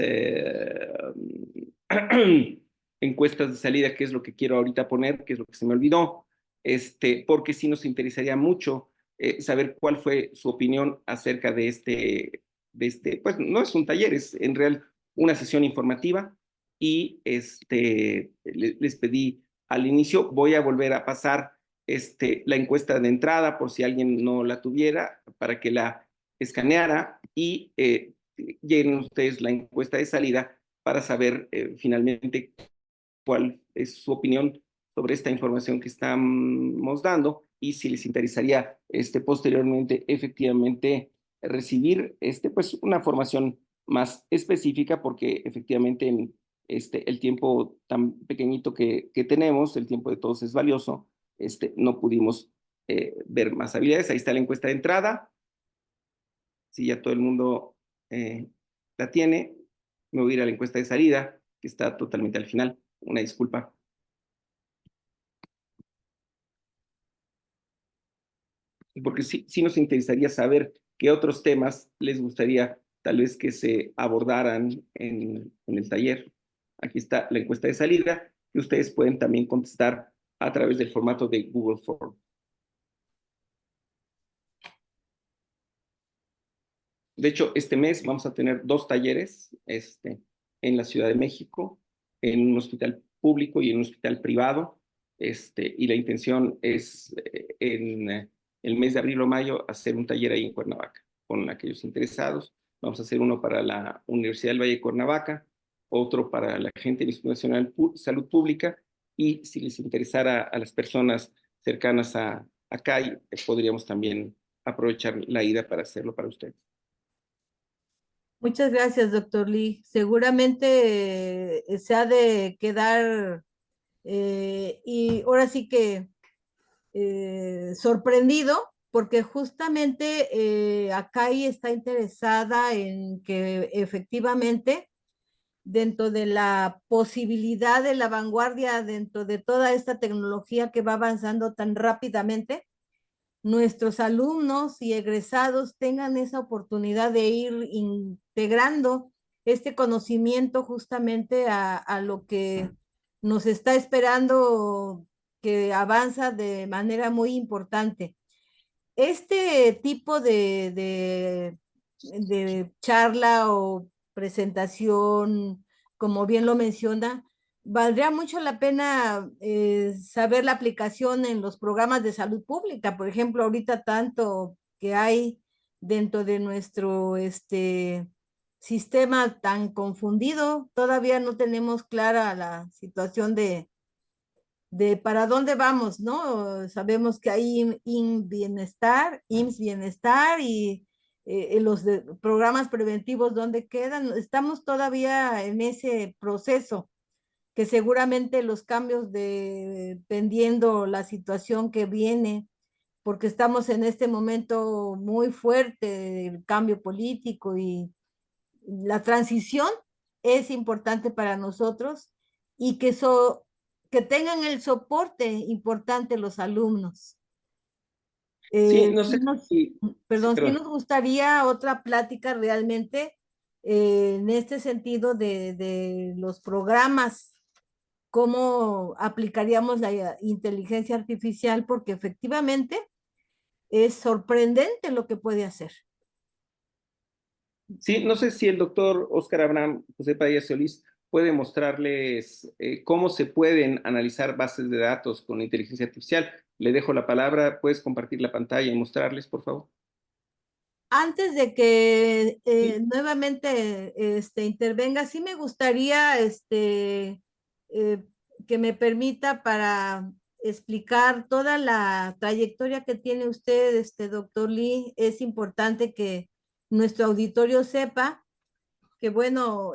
encuestas de salida, que es lo que quiero ahorita poner, que es lo que se me olvidó, porque sí nos interesaría mucho saber cuál fue su opinión acerca de pues no es un taller, es en real una sesión informativa, y les pedí al inicio. Voy a volver a pasar la encuesta de entrada por si alguien no la tuviera, para que la escaneara y llenen ustedes la encuesta de salida para saber finalmente cuál es su opinión sobre esta información que estamos dando y si les interesaría posteriormente efectivamente recibir pues una formación más específica, porque efectivamente en el tiempo tan pequeñito que tenemos, el tiempo de todos es valioso, no pudimos ver más habilidades. Ahí está la encuesta de entrada. Si ya todo el mundo la tiene, me voy a ir a la encuesta de salida, que está totalmente al final. Una disculpa. Porque sí nos interesaría saber qué otros temas les gustaría tal vez que se abordaran en el taller. Aquí está la encuesta de salida, que ustedes pueden también contestar a través del formato de Google Form. De hecho, este mes vamos a tener 2 talleres en la Ciudad de México, en un hospital público y en un hospital privado. Y la intención es en el mes de abril o mayo hacer un taller ahí en Cuernavaca con aquellos interesados. Vamos a hacer uno para la Universidad del Valle de Cuernavaca, otro para la gente del Instituto Nacional de Salud Pública, y si les interesara a las personas cercanas a CAI, podríamos también aprovechar la ida para hacerlo para ustedes. Muchas gracias, doctor Lee. Seguramente se ha de quedar y ahora sí que sorprendido, porque justamente Akai está interesada en que efectivamente dentro de la posibilidad de la vanguardia, dentro de toda esta tecnología que va avanzando tan rápidamente, nuestros alumnos y egresados tengan esa oportunidad de ir integrando este conocimiento justamente a lo que nos está esperando, que avanza de manera muy importante. Este tipo de charla o presentación, como bien lo menciona, valdría mucho la pena saber la aplicación en los programas de salud pública. Por ejemplo, ahorita tanto que hay dentro de nuestro sistema tan confundido, todavía no tenemos clara la situación de para dónde vamos, ¿no? Sabemos que hay Bienestar, IMSS Bienestar y los programas preventivos, ¿dónde quedan? Estamos todavía en ese proceso, que seguramente los cambios dependiendo la situación que viene, porque estamos en este momento muy fuerte del cambio político y la transición es importante para nosotros y que tengan el soporte importante los alumnos. Sí, no sé Perdón, sí perdón. nos gustaría otra plática realmente en este sentido de los programas, cómo aplicaríamos la inteligencia artificial, porque efectivamente es sorprendente lo que puede hacer. Sí, no sé si el doctor Óscar Abraham José Padilla Solís puede mostrarles cómo se pueden analizar bases de datos con inteligencia artificial. Le dejo la palabra, puedes compartir la pantalla y mostrarles, por favor. Antes de que nuevamente intervenga, sí me gustaría que me permita para explicar toda la trayectoria que tiene usted, doctor Lee. Es importante que nuestro auditorio sepa que, bueno,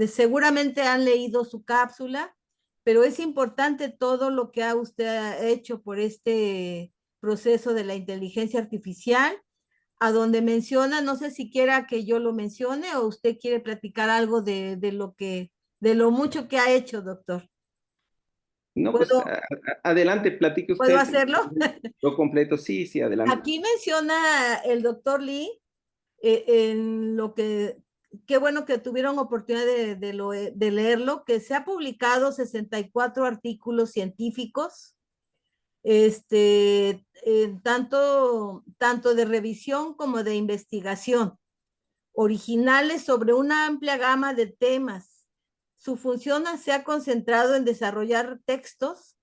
seguramente han leído su cápsula, pero es importante todo lo que usted hecho por este proceso de la inteligencia artificial, a donde menciona, no sé si quiera que yo lo mencione o usted quiere platicar algo de lo mucho que ha hecho, doctor. No, pues adelante, platique usted. ¿Puedo hacerlo? Lo completo, sí, adelante. Aquí menciona el doctor Lee en lo que, qué bueno que tuvieron oportunidad de leerlo, que se ha publicado 64 artículos científicos, tanto de revisión como de investigación, originales sobre una amplia gama de temas. Su función se ha concentrado en desarrollar textos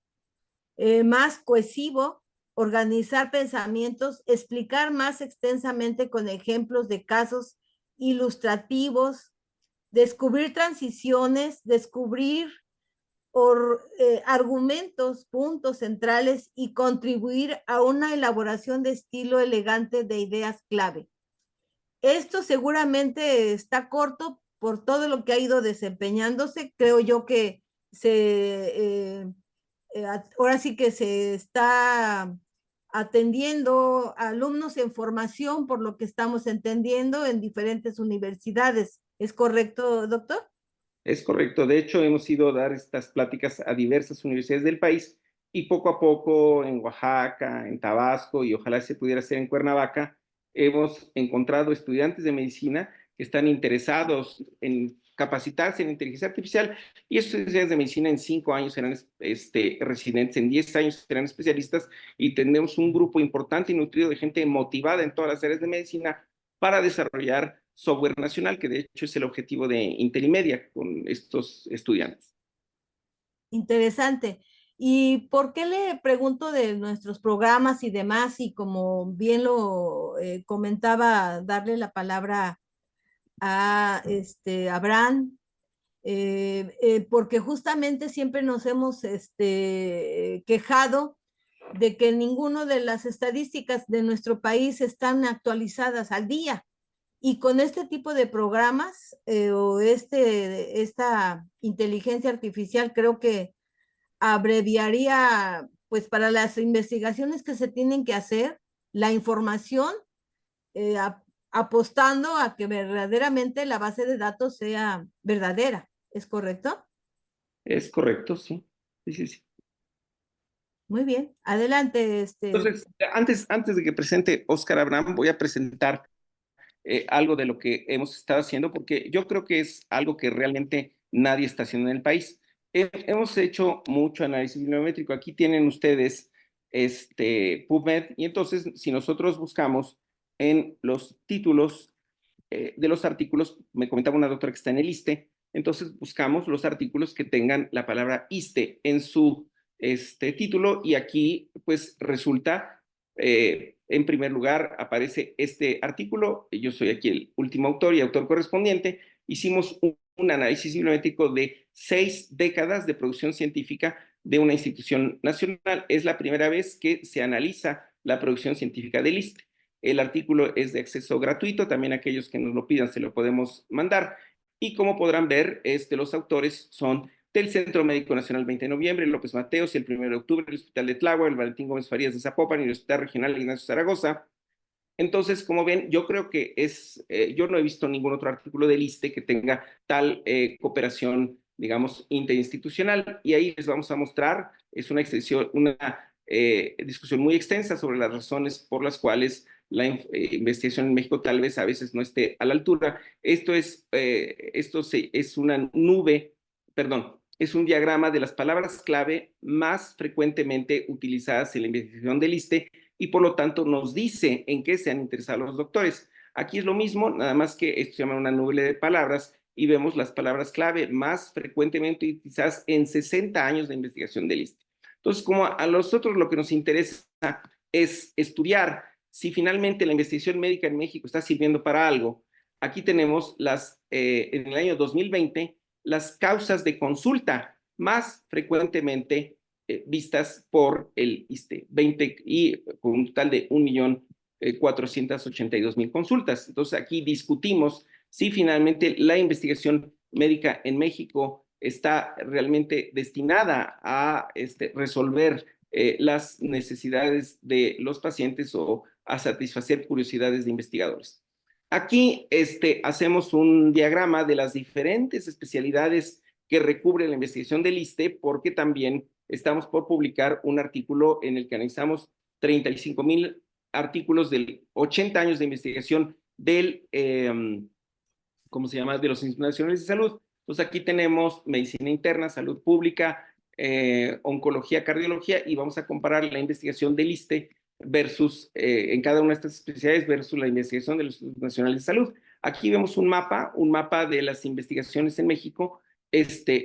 más cohesivos organizar pensamientos, explicar más extensamente con ejemplos de casos ilustrativos, descubrir transiciones, descubrir argumentos, puntos centrales y contribuir a una elaboración de estilo elegante de ideas clave. Esto seguramente está corto por todo lo que ha ido desempeñándose. Creo yo que ahora sí que se está atendiendo a alumnos en formación, por lo que estamos entendiendo, en diferentes universidades. ¿Es correcto, doctor? Es correcto. De hecho, hemos ido a dar estas pláticas a diversas universidades del país y poco a poco en Oaxaca, en Tabasco y ojalá se pudiera hacer en Cuernavaca, hemos encontrado estudiantes de medicina que están interesados en capacitarse en inteligencia artificial y esos estudiantes de medicina en 5 años serán residentes, en 10 años serán especialistas y tendremos un grupo importante y nutrido de gente motivada en todas las áreas de medicina para desarrollar software nacional, que de hecho es el objetivo de Interimedia con estos estudiantes. Interesante. ¿Y por qué le pregunto de nuestros programas y demás? Y como bien lo comentaba, darle la palabra a Abraham, porque justamente siempre nos hemos quejado de que ninguno de las estadísticas de nuestro país están actualizadas al día. Y con este tipo de programas o esta inteligencia artificial creo que abreviaría, pues para las investigaciones que se tienen que hacer, la información, apostando a que verdaderamente la base de datos sea verdadera. ¿Es correcto? Es correcto, sí. Sí. Muy bien. Adelante. Entonces, antes de que presente Óscar Abraham, voy a presentar algo de lo que hemos estado haciendo, porque yo creo que es algo que realmente nadie está haciendo en el país. Hemos hecho mucho análisis bibliométrico. Aquí tienen ustedes PubMed, y entonces si nosotros buscamos en los títulos de los artículos, me comentaba una doctora que está en el ISSSTE, entonces buscamos los artículos que tengan la palabra ISSSTE en su título y aquí pues resulta, en primer lugar aparece este artículo, yo soy aquí el último autor y autor correspondiente, hicimos un análisis bibliométrico de 6 décadas de producción científica de una institución nacional. Es la primera vez que se analiza la producción científica del ISSSTE. El artículo es de acceso gratuito, también aquellos que nos lo pidan se lo podemos mandar. Y como podrán ver, los autores son del Centro Médico Nacional 20 de Noviembre, López Mateos, y el 1 de octubre, el Hospital de Tláhuac, el Valentín Gómez Farías de Zapopan y el Hospital Regional Ignacio Zaragoza. Entonces, como ven, yo creo que yo no he visto ningún otro artículo del ISSSTE que tenga tal cooperación, digamos, interinstitucional, y ahí les vamos a mostrar, es una discusión muy extensa sobre las razones por las cuales la investigación en México tal vez a veces no esté a la altura. Esto es una nube, perdón, es un diagrama de las palabras clave más frecuentemente utilizadas en la investigación del ISSSTE y por lo tanto nos dice en qué se han interesado los doctores. Aquí es lo mismo, nada más que esto se llama una nube de palabras y vemos las palabras clave más frecuentemente utilizadas en 60 años de investigación del ISSSTE. Entonces, como a nosotros lo que nos interesa es estudiar si finalmente la investigación médica en México está sirviendo para algo, aquí tenemos en el año 2020 las causas de consulta más frecuentemente vistas por el ISSSTE, 20 y con un total de 1.482.000 consultas. Entonces aquí discutimos si finalmente la investigación médica en México está realmente destinada a resolver las necesidades de los pacientes o a satisfacer curiosidades de investigadores. Aquí hacemos un diagrama de las diferentes especialidades que recubre la investigación del ISSSTE, porque también estamos por publicar un artículo en el que analizamos 35,000 artículos de 80 años de investigación de los Institutos Nacionales de Salud. Entonces aquí tenemos medicina interna, salud pública, oncología, cardiología, y vamos a comparar la investigación del ISSSTE versus, en cada una de estas especialidades, versus la investigación de los Institutos Nacionales de Salud. Aquí vemos un mapa de las investigaciones en México.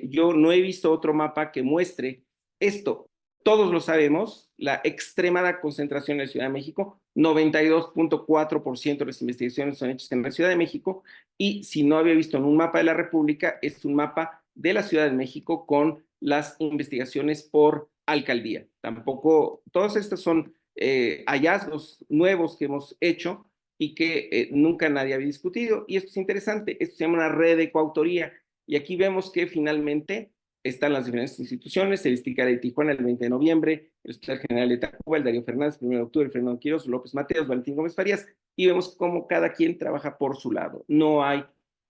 Yo no he visto otro mapa que muestre esto. todos lo sabemos, la extremada concentración en la Ciudad de México, 92.4% de las investigaciones son hechas en la Ciudad de México, y si no había visto en un mapa de la República, es un mapa de la Ciudad de México con las investigaciones por alcaldía. Tampoco, todos estos son hallazgos nuevos que hemos hecho y que nunca nadie había discutido, y esto es interesante, esto se llama una red de coautoría, y aquí vemos que finalmente están las diferentes instituciones, el ISTICAR de Tijuana el 20 de noviembre, el Hospital General de Tacuba, el Darío Fernández, 1 de octubre, Fernando Quiroz, López Mateos, Valentín Gómez Farías, y vemos cómo cada quien trabaja por su lado. No hay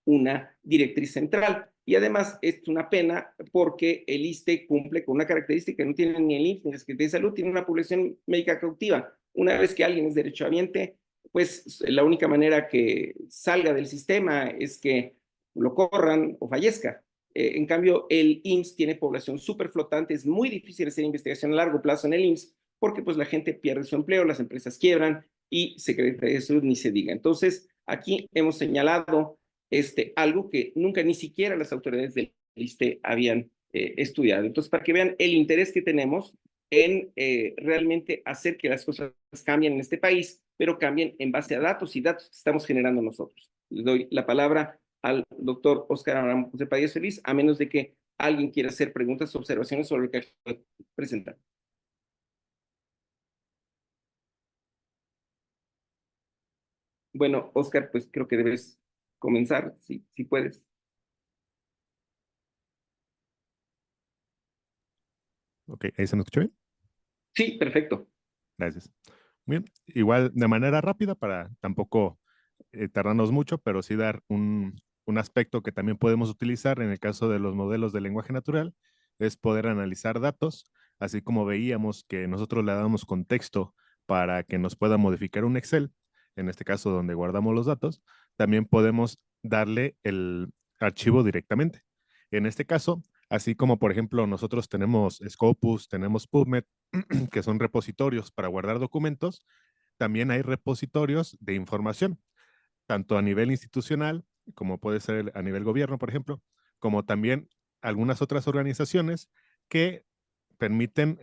una directriz central. Y además es una pena porque el ISSSTE cumple con una característica que no tiene ni el IMSS ni la Secretaría de Salud, tiene una población médica cautiva. Una vez que alguien es derechohabiente, pues la única manera que salga del sistema es que lo corran o fallezca. En cambio, el IMSS tiene población súper flotante, es muy difícil hacer investigación a largo plazo en el IMSS porque pues la gente pierde su empleo, las empresas quiebran y Secretaría de Salud ni se diga. Entonces, aquí hemos señalado algo que nunca ni siquiera las autoridades del ISSSTE habían estudiado. Entonces, para que vean el interés que tenemos en realmente hacer que las cosas cambien en este país, pero cambien en base a datos y datos que estamos generando nosotros. Le doy la palabra al doctor Óscar Abraham José Padilla Solís, a menos de que alguien quiera hacer preguntas o observaciones sobre lo que acabo de presentar. Bueno, Óscar, pues creo que debes comenzar, si puedes. Ok, ¿ahí se me escuchó bien? Sí, perfecto. Gracias. Bien, igual de manera rápida para tampoco tardarnos mucho, pero sí dar un aspecto que también podemos utilizar en el caso de los modelos de lenguaje natural, es poder analizar datos, así como veíamos que nosotros le damos contexto para que nos pueda modificar un Excel, en este caso donde guardamos los datos, también podemos darle el archivo directamente. En este caso, así como por ejemplo nosotros tenemos Scopus, tenemos PubMed, que son repositorios para guardar documentos, también hay repositorios de información, tanto a nivel institucional, como puede ser a nivel gobierno, por ejemplo, como también algunas otras organizaciones que permiten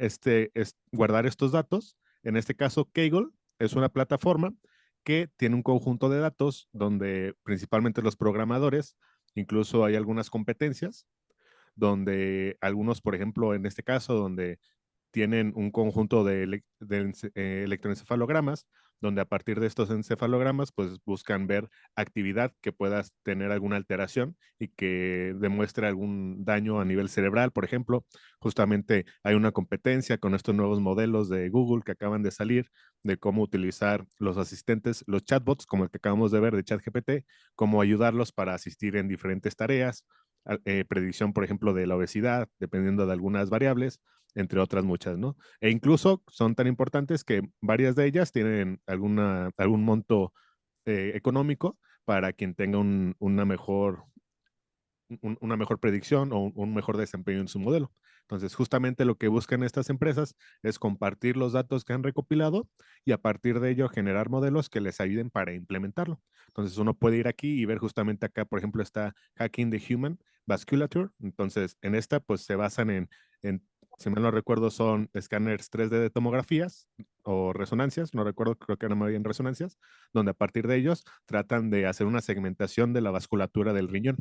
guardar estos datos. En este caso, Kaggle es una plataforma que tiene un conjunto de datos donde principalmente los programadores, incluso hay algunas competencias, donde algunos, por ejemplo, en este caso, donde tienen un conjunto de electroencefalogramas, donde a partir de estos encefalogramas, pues buscan ver actividad que pueda tener alguna alteración y que demuestre algún daño a nivel cerebral, por ejemplo. Justamente hay una competencia con estos nuevos modelos de Google que acaban de salir de cómo utilizar los asistentes, los chatbots, como el que acabamos de ver de ChatGPT, cómo ayudarlos para asistir en diferentes tareas, predicción, por ejemplo, de la obesidad, dependiendo de algunas variables, entre otras muchas, ¿no? E incluso son tan importantes que varias de ellas tienen algún monto económico para quien tenga una mejor predicción o un mejor desempeño en su modelo. Entonces, justamente lo que buscan estas empresas es compartir los datos que han recopilado y a partir de ello generar modelos que les ayuden para implementarlo. Entonces, uno puede ir aquí y ver justamente acá, por ejemplo, está Hacking the Human Vasculature. Entonces, en esta, pues se basan en si mal no recuerdo, son escáneres 3D de tomografías o resonancias, no recuerdo, creo que eran más bien resonancias, donde a partir de ellos tratan de hacer una segmentación de la vasculatura del riñón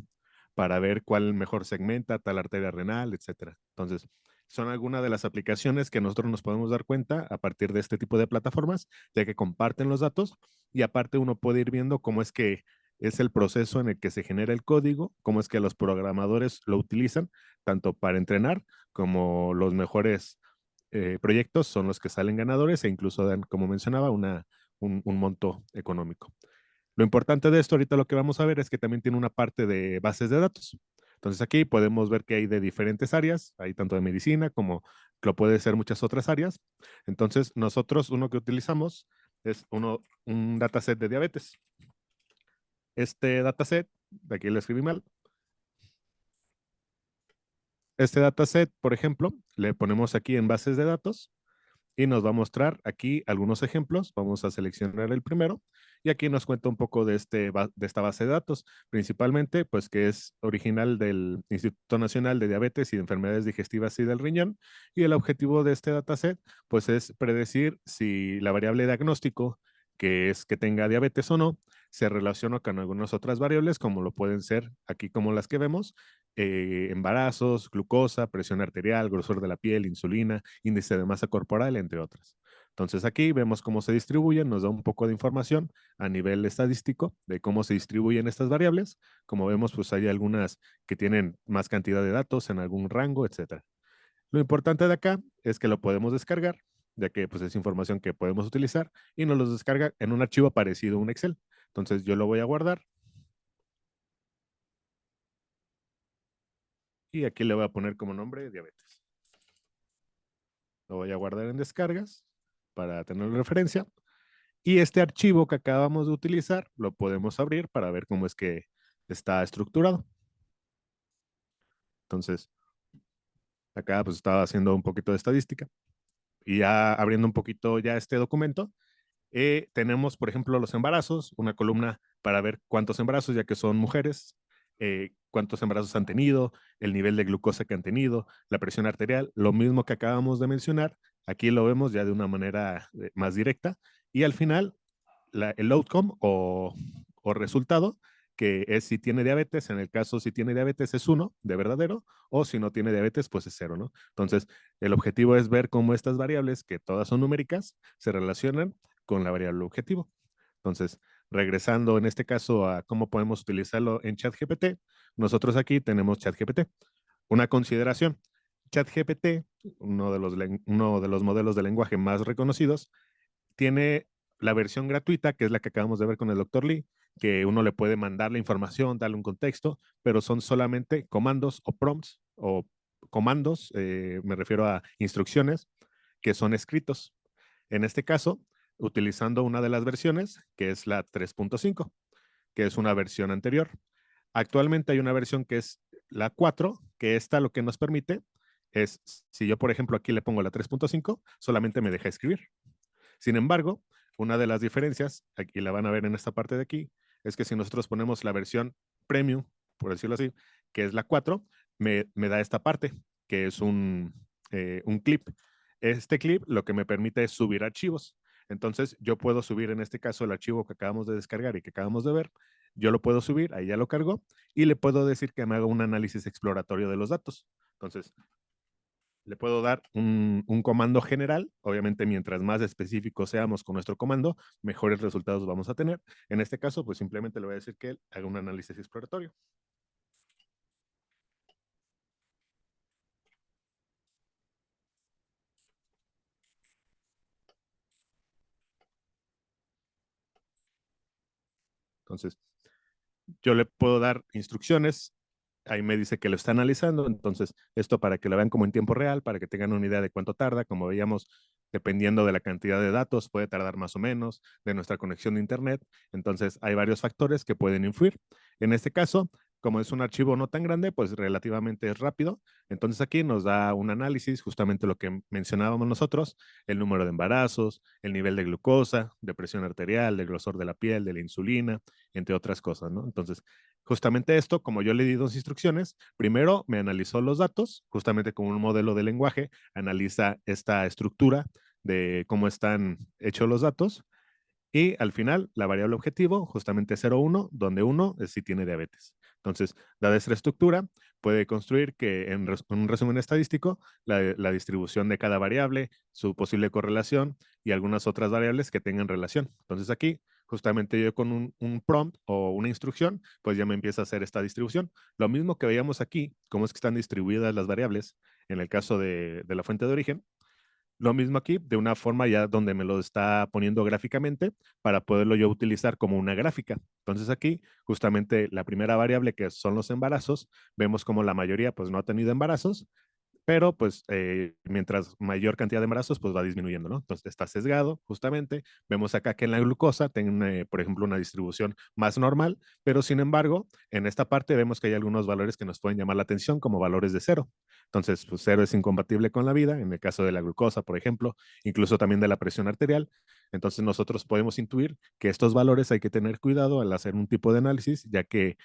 para ver cuál mejor segmenta, tal arteria renal, etcétera. Entonces, son algunas de las aplicaciones que nosotros nos podemos dar cuenta a partir de este tipo de plataformas, ya que comparten los datos y aparte uno puede ir viendo cómo es que es el proceso en el que se genera el código, cómo es que los programadores lo utilizan, tanto para entrenar como los mejores proyectos son los que salen ganadores e incluso dan, como mencionaba, un monto económico. Lo importante de esto, ahorita lo que vamos a ver es que también tiene una parte de bases de datos. Entonces aquí podemos ver que hay de diferentes áreas, hay tanto de medicina como lo puede ser muchas otras áreas. Entonces nosotros uno que utilizamos es un dataset de diabetes. Este dataset, de aquí lo escribí mal. Este dataset, por ejemplo, le ponemos aquí en bases de datos y nos va a mostrar aquí algunos ejemplos. Vamos a seleccionar el primero Y aquí nos cuenta un poco de, de esta base de datos, principalmente pues que es original del Instituto Nacional de Diabetes y de Enfermedades Digestivas y del Riñón. Y el objetivo de este dataset pues es predecir si la variable diagnóstico, que es que tenga diabetes o no, se relaciona con algunas otras variables, como lo pueden ser aquí como las que vemos, embarazos, glucosa, presión arterial, grosor de la piel, insulina, índice de masa corporal, entre otras. Entonces aquí vemos cómo se distribuyen, nos da un poco de información a nivel estadístico de cómo se distribuyen estas variables. Como vemos, pues hay algunas que tienen más cantidad de datos en algún rango, etcétera. Lo importante de acá es que lo podemos descargar, ya que pues es información que podemos utilizar y nos lo descarga en un archivo parecido a un Excel. Entonces yo lo voy a guardar y aquí le voy a poner como nombre diabetes. Lo voy a guardar en descargas para tener referencia. Y este archivo que acabamos de utilizar lo podemos abrir para ver cómo es que está estructurado. Entonces, acá pues estaba haciendo un poquito de estadística y ya abriendo un poquito ya este documento, tenemos, por ejemplo, los embarazos, una columna para ver cuántos embarazos, ya que son mujeres, cuántos embarazos han tenido, el nivel de glucosa que han tenido, la presión arterial, lo mismo que acabamos de mencionar, aquí lo vemos ya de una manera más directa, y al final el outcome o resultado, que es si tiene diabetes, en el caso si tiene diabetes es 1 de verdadero, o si no tiene diabetes pues es 0, ¿no? Entonces, el objetivo es ver cómo estas variables, que todas son numéricas, se relacionan con la variable objetivo. Entonces, regresando en este caso a cómo podemos utilizarlo en ChatGPT, nosotros aquí tenemos ChatGPT. Una consideración, ChatGPT, uno de los modelos de lenguaje más reconocidos, tiene la versión gratuita, que es la que acabamos de ver con el Dr. Lee, que uno le puede mandar la información, darle un contexto, pero son solamente comandos o prompts o comandos, me refiero a instrucciones, que son escritos. En este caso, utilizando una de las versiones, que es la 3.5, que es una versión anterior. Actualmente hay una versión que es la 4, que esta lo que nos permite es, si yo por ejemplo aquí le pongo la 3.5, solamente me deja escribir. Sin embargo, una de las diferencias, aquí la van a ver en esta parte de aquí, es que si nosotros ponemos la versión premium, por decirlo así, que es la 4, me da esta parte, que es un clip. Este clip lo que me permite es subir archivos. Entonces, yo puedo subir en este caso el archivo que acabamos de descargar y que acabamos de ver. Yo lo puedo subir, ahí ya lo cargó, y le puedo decir que me haga un análisis exploratorio de los datos. Entonces, le puedo dar un comando general. Obviamente, mientras más específicos seamos con nuestro comando, mejores resultados vamos a tener. En este caso, pues simplemente le voy a decir que haga un análisis exploratorio. Entonces, yo le puedo dar instrucciones. Ahí me dice que lo está analizando. Entonces, esto para que lo vean como en tiempo real, para que tengan una idea de cuánto tarda. Como veíamos, dependiendo de la cantidad de datos, puede tardar más o menos, de nuestra conexión de Internet. Entonces, hay varios factores que pueden influir. En este caso, como es un archivo no tan grande, pues relativamente es rápido. Entonces, aquí nos da un análisis, justamente lo que mencionábamos nosotros, el número de embarazos, el nivel de glucosa, de presión arterial, del grosor de la piel, de la insulina, entre otras cosas, ¿no? Entonces, justamente esto, como yo le di dos instrucciones, primero me analizó los datos, justamente como un modelo de lenguaje, analiza esta estructura de cómo están hechos los datos, y al final la variable objetivo, justamente 0,1, donde 1 es si tiene diabetes. Entonces, dada esta estructura, puede construir que en un resumen estadístico, la distribución de cada variable, su posible correlación y algunas otras variables que tengan relación. Entonces aquí, justamente yo con un prompt o una instrucción, pues ya me empieza a hacer esta distribución. Lo mismo que veíamos aquí, cómo es que están distribuidas las variables en el caso de la fuente de origen. Lo mismo aquí, de una forma ya donde me lo está poniendo gráficamente para poderlo yo utilizar como una gráfica. Entonces aquí, justamente la primera variable que son los embarazos, vemos como la mayoría pues no ha tenido embarazos. pero pues mientras mayor cantidad de embarazos, pues va disminuyendo, ¿no? Entonces está sesgado, justamente. Vemos acá que en la glucosa tiene, por ejemplo, una distribución más normal, pero sin embargo, en esta parte vemos que hay algunos valores que nos pueden llamar la atención, como valores de cero. Entonces, pues cero es incompatible con la vida, en el caso de la glucosa, por ejemplo, incluso también de la presión arterial. Entonces, nosotros podemos intuir que estos valores hay que tener cuidado al hacer un tipo de análisis, ya que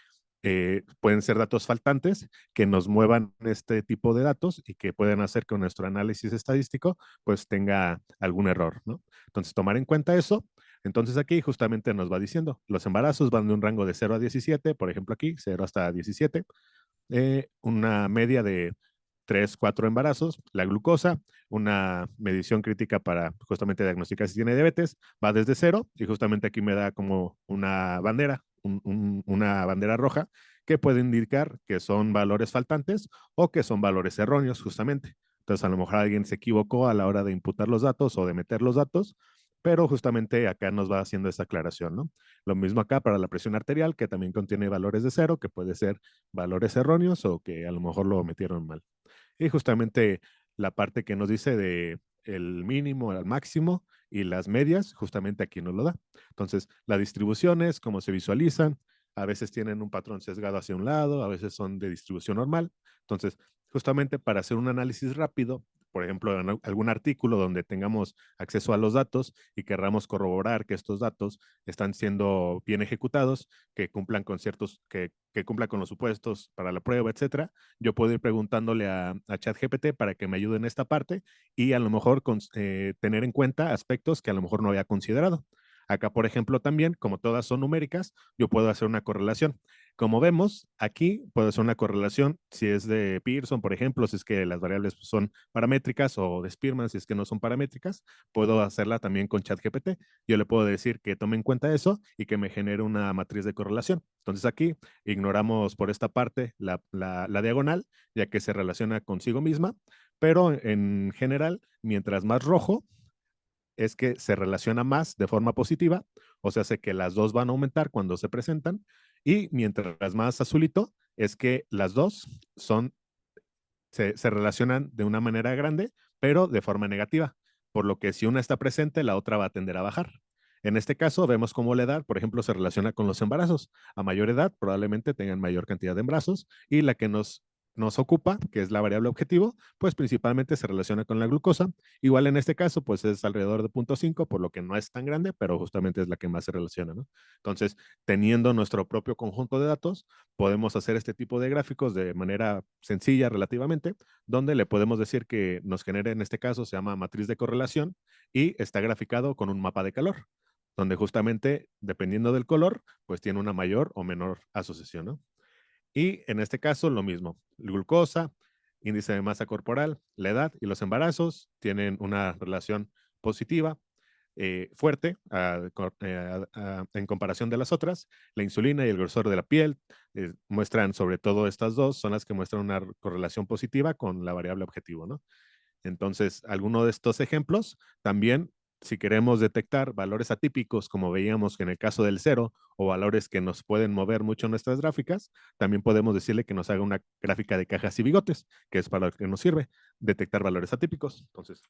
pueden ser datos faltantes que nos muevan este tipo de datos y que pueden hacer que nuestro análisis estadístico pues tenga algún error, ¿no? Entonces, tomar en cuenta eso. Entonces, aquí justamente nos va diciendo, los embarazos van de un rango de 0 a 17, por ejemplo aquí, 0 hasta 17, una media de 3, 4 embarazos, la glucosa, una medición crítica para justamente diagnosticar si tiene diabetes, va desde 0 y justamente aquí me da como una bandera, una bandera roja que puede indicar que son valores faltantes o que son valores erróneos justamente. Entonces a lo mejor alguien se equivocó a la hora de imputar los datos o de meter los datos, pero justamente acá nos va haciendo esta aclaración, ¿no? Lo mismo acá para la presión arterial, que también contiene valores de 0, que puede ser valores erróneos o que a lo mejor lo metieron mal. Y justamente la parte que nos dice de el mínimo al máximo y las medias, justamente aquí nos lo da. Entonces, las distribuciones, cómo se visualizan, a veces tienen un patrón sesgado hacia un lado, a veces son de distribución normal. Entonces, justamente para hacer un análisis rápido, por ejemplo, en algún artículo donde tengamos acceso a los datos y querramos corroborar que estos datos están siendo bien ejecutados, que cumplan con ciertos, que cumplan con los supuestos para la prueba, etcétera, yo puedo ir preguntándole a ChatGPT para que me ayude en esta parte y a lo mejor tener en cuenta aspectos que a lo mejor no había considerado. Acá, por ejemplo, también, como todas son numéricas, yo puedo hacer una correlación. Como vemos, aquí puedo hacer una correlación si es de Pearson, por ejemplo, si es que las variables son paramétricas o de Spearman, si es que no son paramétricas, puedo hacerla también con ChatGPT. Yo le puedo decir que tome en cuenta eso y que me genere una matriz de correlación. Entonces aquí ignoramos por esta parte la diagonal, ya que se relaciona consigo misma, pero en general, mientras más rojo, es que se relaciona más de forma positiva, o sea, hace que las dos van a aumentar cuando se presentan, y mientras más azulito, es que las dos se relacionan de una manera grande, pero de forma negativa, por lo que si una está presente, la otra va a tender a bajar. En este caso, vemos cómo la edad, por ejemplo, se relaciona con los embarazos. A mayor edad, probablemente tengan mayor cantidad de embarazos y la que nos ocupa, que es la variable objetivo, pues principalmente se relaciona con la glucosa. Igual en este caso, pues es alrededor de 0.5, por lo que no es tan grande, pero justamente es la que más se relaciona, ¿no? Entonces, teniendo nuestro propio conjunto de datos, podemos hacer este tipo de gráficos de manera sencilla relativamente, donde le podemos decir que nos genere, en este caso, se llama matriz de correlación y está graficado con un mapa de calor, donde justamente, dependiendo del color, pues tiene una mayor o menor asociación, ¿no? Y en este caso, lo mismo, glucosa, índice de masa corporal, la edad y los embarazos tienen una relación positiva, fuerte en comparación de las otras. La insulina y el grosor de la piel muestran, sobre todo estas dos, son las que muestran una correlación positiva con la variable objetivo, ¿no? Entonces, alguno de estos ejemplos también, si queremos detectar valores atípicos, como veíamos que en el caso del cero, o valores que nos pueden mover mucho nuestras gráficas, también podemos decirle que nos haga una gráfica de cajas y bigotes, que es para lo que nos sirve, detectar valores atípicos. Entonces,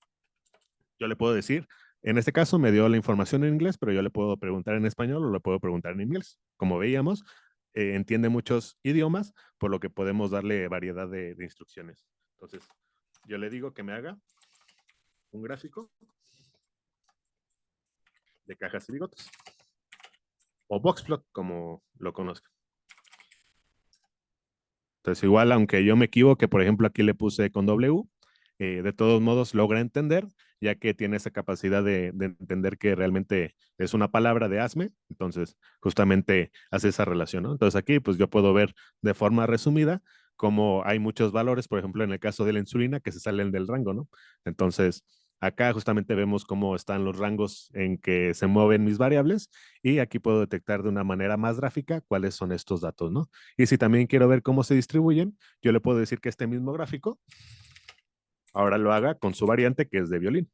yo le puedo decir, en este caso me dio la información en inglés, pero yo le puedo preguntar en español o le puedo preguntar en inglés. Como veíamos, entiende muchos idiomas, por lo que podemos darle variedad de instrucciones. Entonces, yo le digo que me haga un gráfico de cajas y bigotes, o boxplot, como lo conozcan. Entonces, igual, aunque yo me equivoque, por ejemplo, aquí le puse con W, de todos modos logra entender, ya que tiene esa capacidad de entender que realmente es una palabra de hazme, entonces justamente hace esa relación, ¿no? Entonces aquí, pues yo puedo ver de forma resumida cómo hay muchos valores, por ejemplo, en el caso de la insulina, que se salen del rango, ¿no? Entonces, acá justamente vemos cómo están los rangos en que se mueven mis variables y aquí puedo detectar de una manera más gráfica cuáles son estos datos, ¿no? Y si también quiero ver cómo se distribuyen, yo le puedo decir que este mismo gráfico ahora lo haga con su variante que es de violín.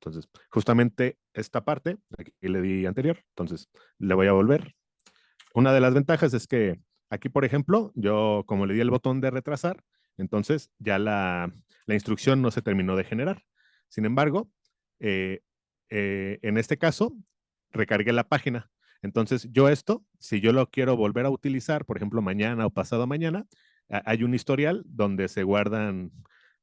Entonces, justamente esta parte, aquí le di anterior, entonces le voy a volver. Una de las ventajas es que aquí, por ejemplo, yo como le di el botón de retrasar, entonces ya la instrucción no se terminó de generar. Sin embargo, eh, en este caso, recargué la página. Entonces, yo esto, si yo lo quiero volver a utilizar, por ejemplo, mañana o pasado mañana, hay un historial donde se guardan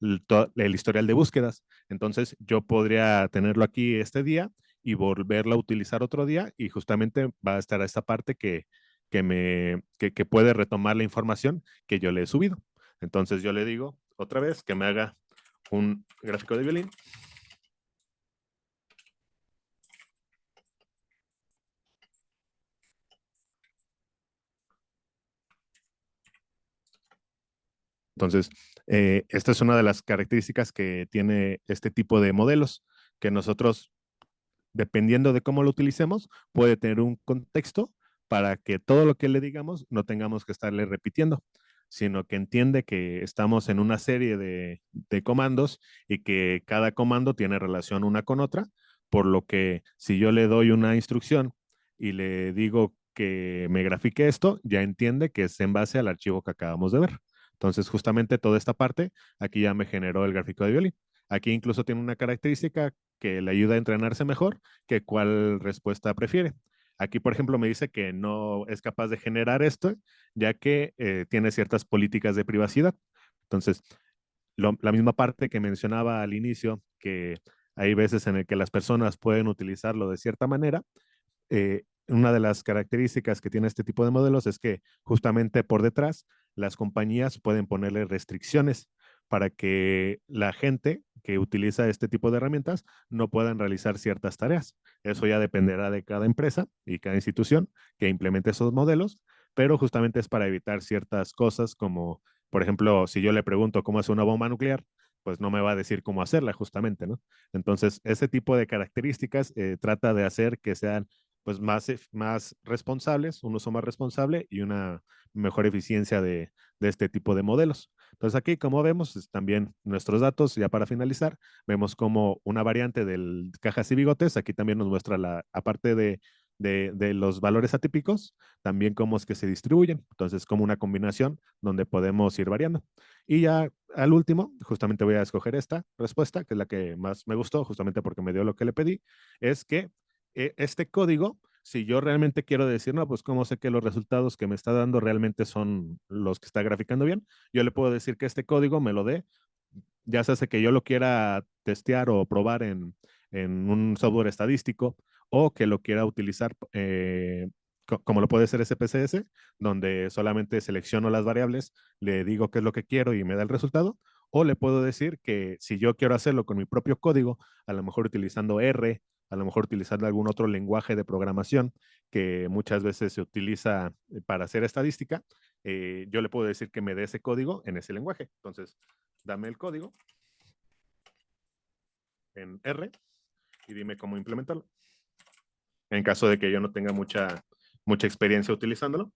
el historial de búsquedas. Entonces, yo podría tenerlo aquí este día y volverlo a utilizar otro día y justamente va a estar esta parte que puede retomar la información que yo le he subido. Entonces, yo le digo otra vez que me haga un gráfico de violín. Entonces, esta es una de las características que tiene este tipo de modelos, que nosotros, dependiendo de cómo lo utilicemos, puede tener un contexto para que todo lo que le digamos no tengamos que estarle repitiendo, sino que entiende que estamos en una serie de comandos y que cada comando tiene relación una con otra, por lo que si yo le doy una instrucción y le digo que me grafique esto, ya entiende que es en base al archivo que acabamos de ver. Entonces, justamente toda esta parte, aquí ya me generó el gráfico de violín. Aquí incluso tiene una característica que le ayuda a entrenarse mejor, que cuál respuesta prefiere. Aquí, por ejemplo, me dice que no es capaz de generar esto, ya que tiene ciertas políticas de privacidad. Entonces, la misma parte que mencionaba al inicio, que hay veces en el que las personas pueden utilizarlo de cierta manera, una de las características que tiene este tipo de modelos es que justamente por detrás las compañías pueden ponerle restricciones para que la gente que utiliza este tipo de herramientas no puedan realizar ciertas tareas. Eso ya dependerá de cada empresa y cada institución que implemente esos modelos, pero justamente es para evitar ciertas cosas como, por ejemplo, si yo le pregunto cómo hacer una bomba nuclear, pues no me va a decir cómo hacerla justamente, ¿no? Entonces, ese tipo de características trata de hacer que sean pues más responsables, un uso más responsable y una mejor eficiencia de este tipo de modelos. Entonces aquí, como vemos, también nuestros datos, ya para finalizar, vemos como una variante del cajas y bigotes, aquí también nos muestra aparte de los valores atípicos, también cómo es que se distribuyen. Entonces, como una combinación donde podemos ir variando. Y ya al último, justamente voy a escoger esta respuesta, que es la que más me gustó, justamente porque me dio lo que le pedí, es que este código, si yo realmente quiero decir, no, pues cómo sé que los resultados que me está dando realmente son los que está graficando bien, yo le puedo decir que este código me lo dé, ya se hace que yo lo quiera testear o probar en un software estadístico o que lo quiera utilizar como lo puede ser SPSS, donde solamente selecciono las variables, le digo qué es lo que quiero y me da el resultado, o le puedo decir que si yo quiero hacerlo con mi propio código, a lo mejor utilizando R, a lo mejor utilizando algún otro lenguaje de programación que muchas veces se utiliza para hacer estadística, yo le puedo decir que me dé ese código en ese lenguaje. Entonces, dame el código en R y dime cómo implementarlo. En caso de que yo no tenga mucha experiencia utilizándolo.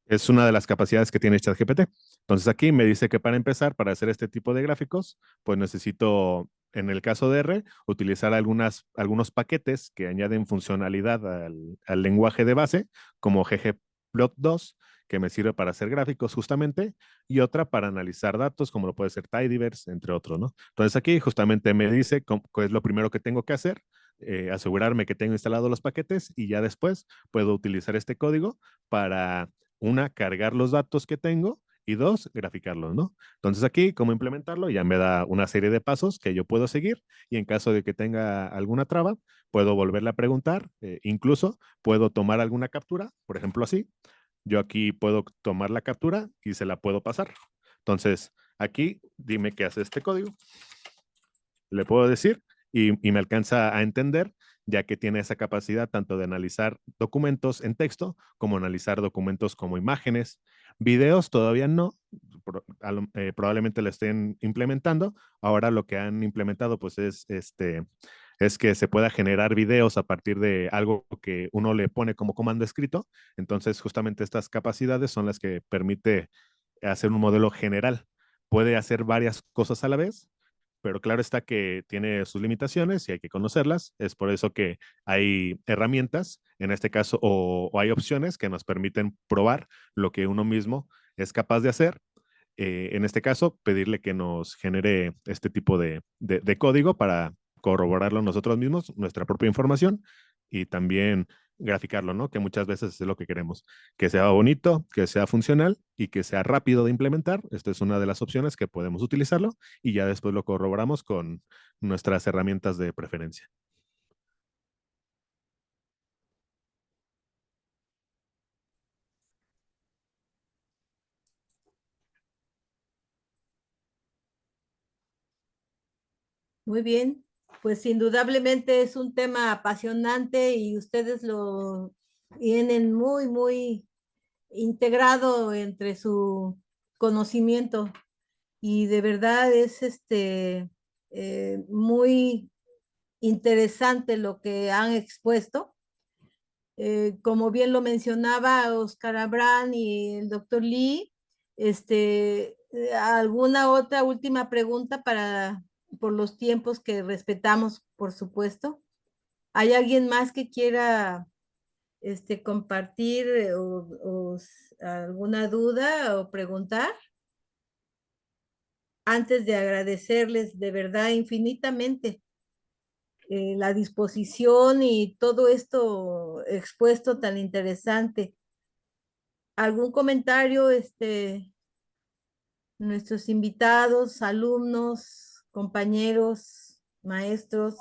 Es una de las capacidades que tiene ChatGPT. Entonces aquí me dice que para empezar, para hacer este tipo de gráficos, pues necesito, en el caso de R, utilizar algunos paquetes que añaden funcionalidad al lenguaje de base, como ggplot2, que me sirve para hacer gráficos justamente, y otra para analizar datos, como lo puede ser Tidyverse, entre otros, ¿no? Entonces aquí justamente me dice qué es lo primero que tengo que hacer, asegurarme que tengo instalados los paquetes y ya después puedo utilizar este código para una, cargar los datos que tengo y dos, graficarlos, ¿no? Entonces aquí, ¿cómo implementarlo? Ya me da una serie de pasos que yo puedo seguir y en caso de que tenga alguna traba, puedo volverle a preguntar, incluso puedo tomar alguna captura, por ejemplo así. Yo aquí puedo tomar la captura y se la puedo pasar. Entonces, aquí dime qué hace este código. Le puedo decir y me alcanza a entender, ya que tiene esa capacidad tanto de analizar documentos en texto como analizar documentos como imágenes. Videos todavía no, probablemente lo estén implementando. Ahora lo que han implementado pues es que se pueda generar videos a partir de algo que uno le pone como comando escrito. Entonces justamente estas capacidades son las que permite hacer un modelo general puede hacer varias cosas a la vez, pero claro está que tiene sus limitaciones y hay que conocerlas. Es por eso que hay herramientas, en este caso, o hay opciones que nos permiten probar lo que uno mismo es capaz de hacer. En este caso, pedirle que nos genere este tipo de código para corroborarlo nosotros mismos, nuestra propia información, y también graficarlo, ¿no? Que muchas veces es lo que queremos, que sea bonito, que sea funcional y que sea rápido de implementar. Esta es una de las opciones que podemos utilizarlo y ya después lo corroboramos con nuestras herramientas de preferencia. Muy bien, pues indudablemente es un tema apasionante y ustedes lo tienen muy, muy integrado entre su conocimiento y de verdad es muy interesante lo que han expuesto. Como bien lo mencionaba Oscar Abrán y el doctor Lee, ¿alguna otra última pregunta por los tiempos que respetamos, por supuesto? ¿Hay alguien más que quiera compartir alguna duda o preguntar? Antes de agradecerles de verdad infinitamente la disposición y todo esto expuesto tan interesante. ¿Algún comentario, nuestros invitados, alumnos, compañeros, maestros?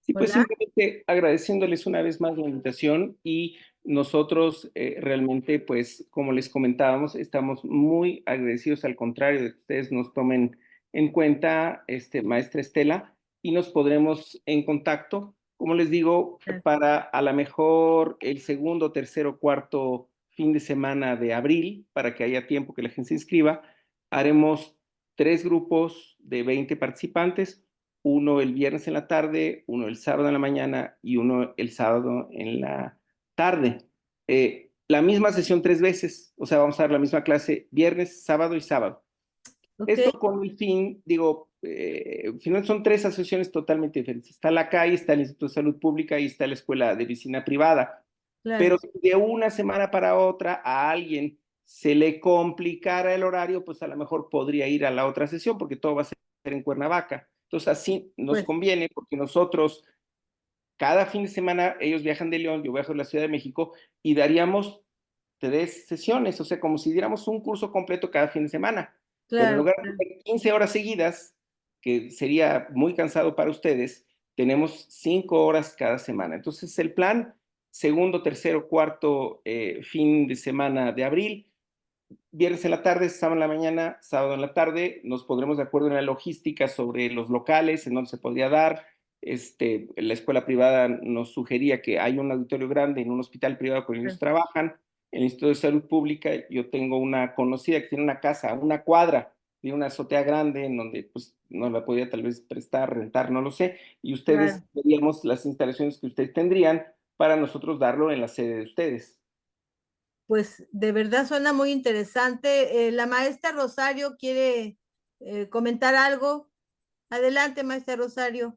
Sí, pues Hola. simplemente agradeciéndoles una vez más la invitación y nosotros realmente, pues como les comentábamos, estamos muy agradecidos, al contrario de que ustedes nos tomen en cuenta, maestra Estela, y nos podremos en contacto, como les digo, para a lo mejor el segundo, tercero, cuarto fin de semana de abril, para que haya tiempo que la gente se inscriba, haremos 3 grupos de 20 participantes, uno el viernes en la tarde, uno el sábado en la mañana y uno el sábado en la tarde. La misma sesión 3 veces, o sea, vamos a dar la misma clase viernes, sábado y sábado. Okay. Esto con el fin, digo, al final son 3 asociaciones totalmente diferentes. Está la CAI, está el Instituto de Salud Pública y está la Escuela de Medicina Privada. Claro. Pero si de una semana para otra a alguien se le complicara el horario, pues a lo mejor podría ir a la otra sesión porque todo va a ser en Cuernavaca. Entonces así nos conviene porque nosotros cada fin de semana ellos viajan de León, yo viajo de la Ciudad de México y daríamos 3 sesiones, o sea, como si diéramos un curso completo cada fin de semana. Pero en Claro, lugar de tener 15 horas seguidas, que sería muy cansado para ustedes, tenemos 5 horas cada semana. Entonces el plan, segundo, tercero, cuarto fin de semana de abril, viernes en la tarde, sábado en la mañana, sábado en la tarde, nos pondremos de acuerdo en la logística sobre los locales, en dónde se podría dar. La escuela privada nos sugería que hay un auditorio grande en un hospital privado con ellos trabajan. En el Instituto de Salud Pública, yo tengo una conocida que tiene una casa, una cuadra, de una azotea grande en donde pues no la podía tal vez prestar, rentar, no lo sé, y ustedes veríamos las instalaciones que ustedes tendrían para nosotros darlo en la sede de ustedes. Pues de verdad suena muy interesante. La maestra Rosario quiere comentar algo. Adelante, maestra Rosario.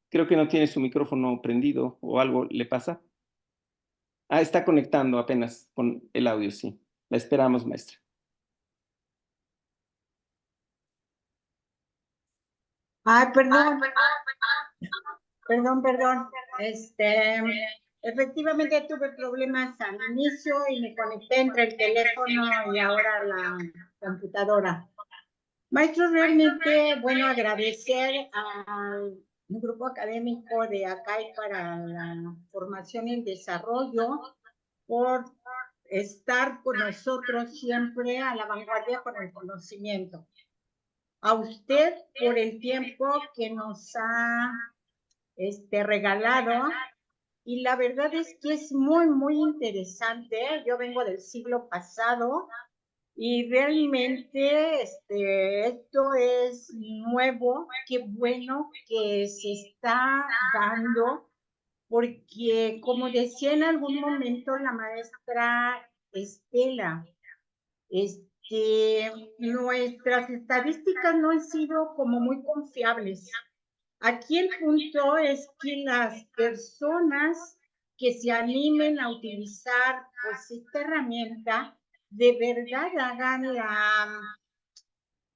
Creo que no tiene su micrófono prendido o algo le pasa. Ah, está conectando apenas con el audio, sí. La esperamos, maestra. Ay, perdón. Perdón. Efectivamente tuve problemas al inicio y me conecté entre el teléfono y ahora la computadora. Maestro, realmente, bueno, agradecer al grupo académico de ACAI para la formación y el desarrollo por estar con nosotros siempre a la vanguardia con el conocimiento. A usted por el tiempo que nos ha regalado, y la verdad es que es muy, muy interesante. Yo vengo del siglo pasado Y realmente esto es nuevo, qué bueno que se está dando, porque como decía en algún momento la maestra Estela, nuestras estadísticas no han sido como muy confiables. Aquí el punto es que las personas que se animen a utilizar pues esta herramienta de verdad hagan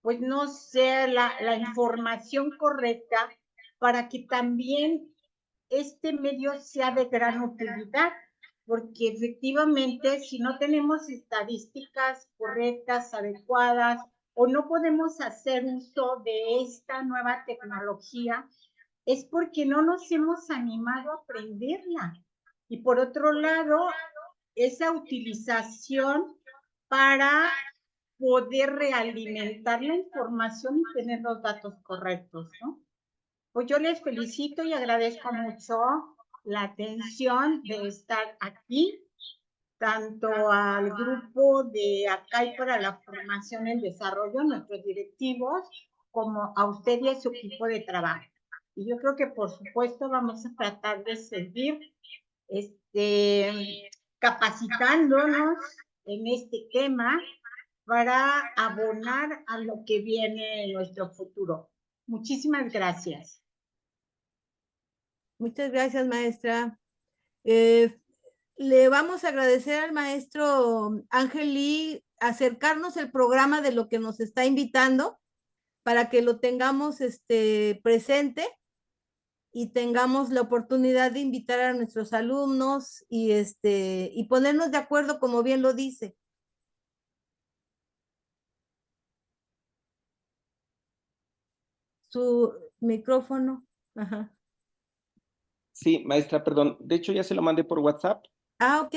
pues no sé, la información correcta para que también este medio sea de gran utilidad, porque efectivamente si no tenemos estadísticas correctas, adecuadas, o no podemos hacer uso de esta nueva tecnología, es porque no nos hemos animado a aprenderla. Y por otro lado, esa utilización para poder realimentar la información y tener los datos correctos, ¿no? Pues yo les felicito y agradezco mucho la atención de estar aquí, tanto al grupo de Acá y para la Formación y Desarrollo, nuestros directivos, como a usted y a su equipo de trabajo. Y yo creo que por supuesto vamos a tratar de seguir capacitándonos en este tema para abonar a lo que viene en nuestro futuro. Muchísimas gracias. Muchas gracias, maestra. Le vamos a agradecer al maestro Ángel Lee acercarnos el programa de lo que nos está invitando para que lo tengamos presente y tengamos la oportunidad de invitar a nuestros alumnos y ponernos de acuerdo, como bien lo dice. Su micrófono. Ajá. Sí, maestra, perdón. De hecho, ya se lo mandé por WhatsApp Ok.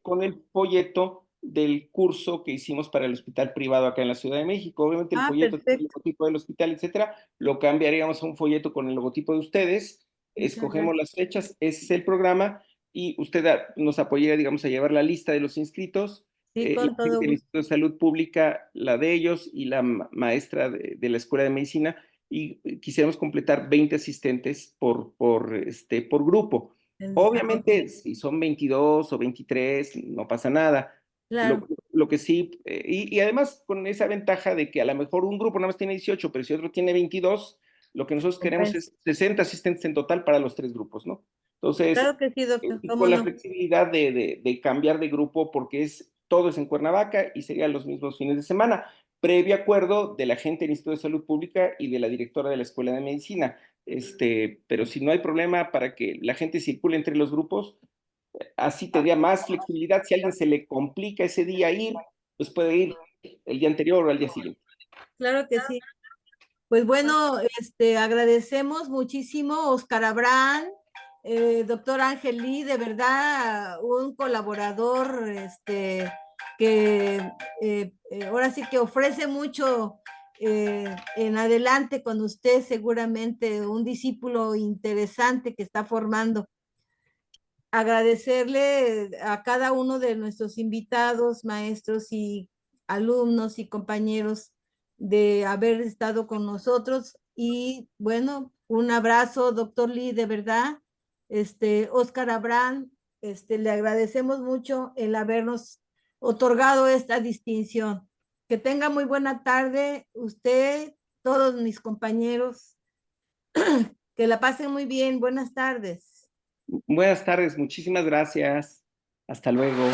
con el folleto del curso que hicimos para el hospital privado acá en la Ciudad de México. Obviamente el folleto tiene el Perfecto. logotipo del hospital, etcétera. Lo cambiaríamos a un folleto con el logotipo de ustedes. Escogemos las fechas, ese es el programa, y usted nos apoyaría, digamos, a llevar la lista de los inscritos. Sí, La con todo gente del gusto. Instituto de Salud Pública, la de ellos, y la maestra de la Escuela de Medicina, y quisiéramos completar 20 asistentes por grupo. Obviamente, si son 22 o 23, no pasa nada. Claro. Lo que sí, y además con esa ventaja de que a lo mejor un grupo nada más tiene 18, pero si otro tiene 22, lo que nosotros queremos es 60 asistentes en total para los 3 grupos, ¿no? Entonces, Claro que sí, doctor. ¿Cómo con la no? flexibilidad de cambiar de grupo, porque todo es en Cuernavaca y serían los mismos fines de semana, previo acuerdo de la gente del Instituto de Salud Pública y de la directora de la Escuela de Medicina. Pero si no hay problema para que la gente circule entre los grupos, así tendría más flexibilidad. Si a alguien se le complica ese día ir, pues puede ir el día anterior o al día siguiente. Claro que sí. Pues bueno, agradecemos muchísimo Oscar Abraham, doctor Ángel Lee, de verdad un colaborador que ahora sí que ofrece mucho en adelante con usted, seguramente un discípulo interesante que está formando. Agradecerle a cada uno de nuestros invitados, maestros y alumnos y compañeros de haber estado con nosotros. Y bueno, un abrazo, doctor Lee, de verdad. Oscar Abraham, le agradecemos mucho el habernos otorgado esta distinción. Que tenga muy buena tarde usted, todos mis compañeros. Que la pasen muy bien. Buenas tardes. Buenas tardes, muchísimas gracias. Hasta luego.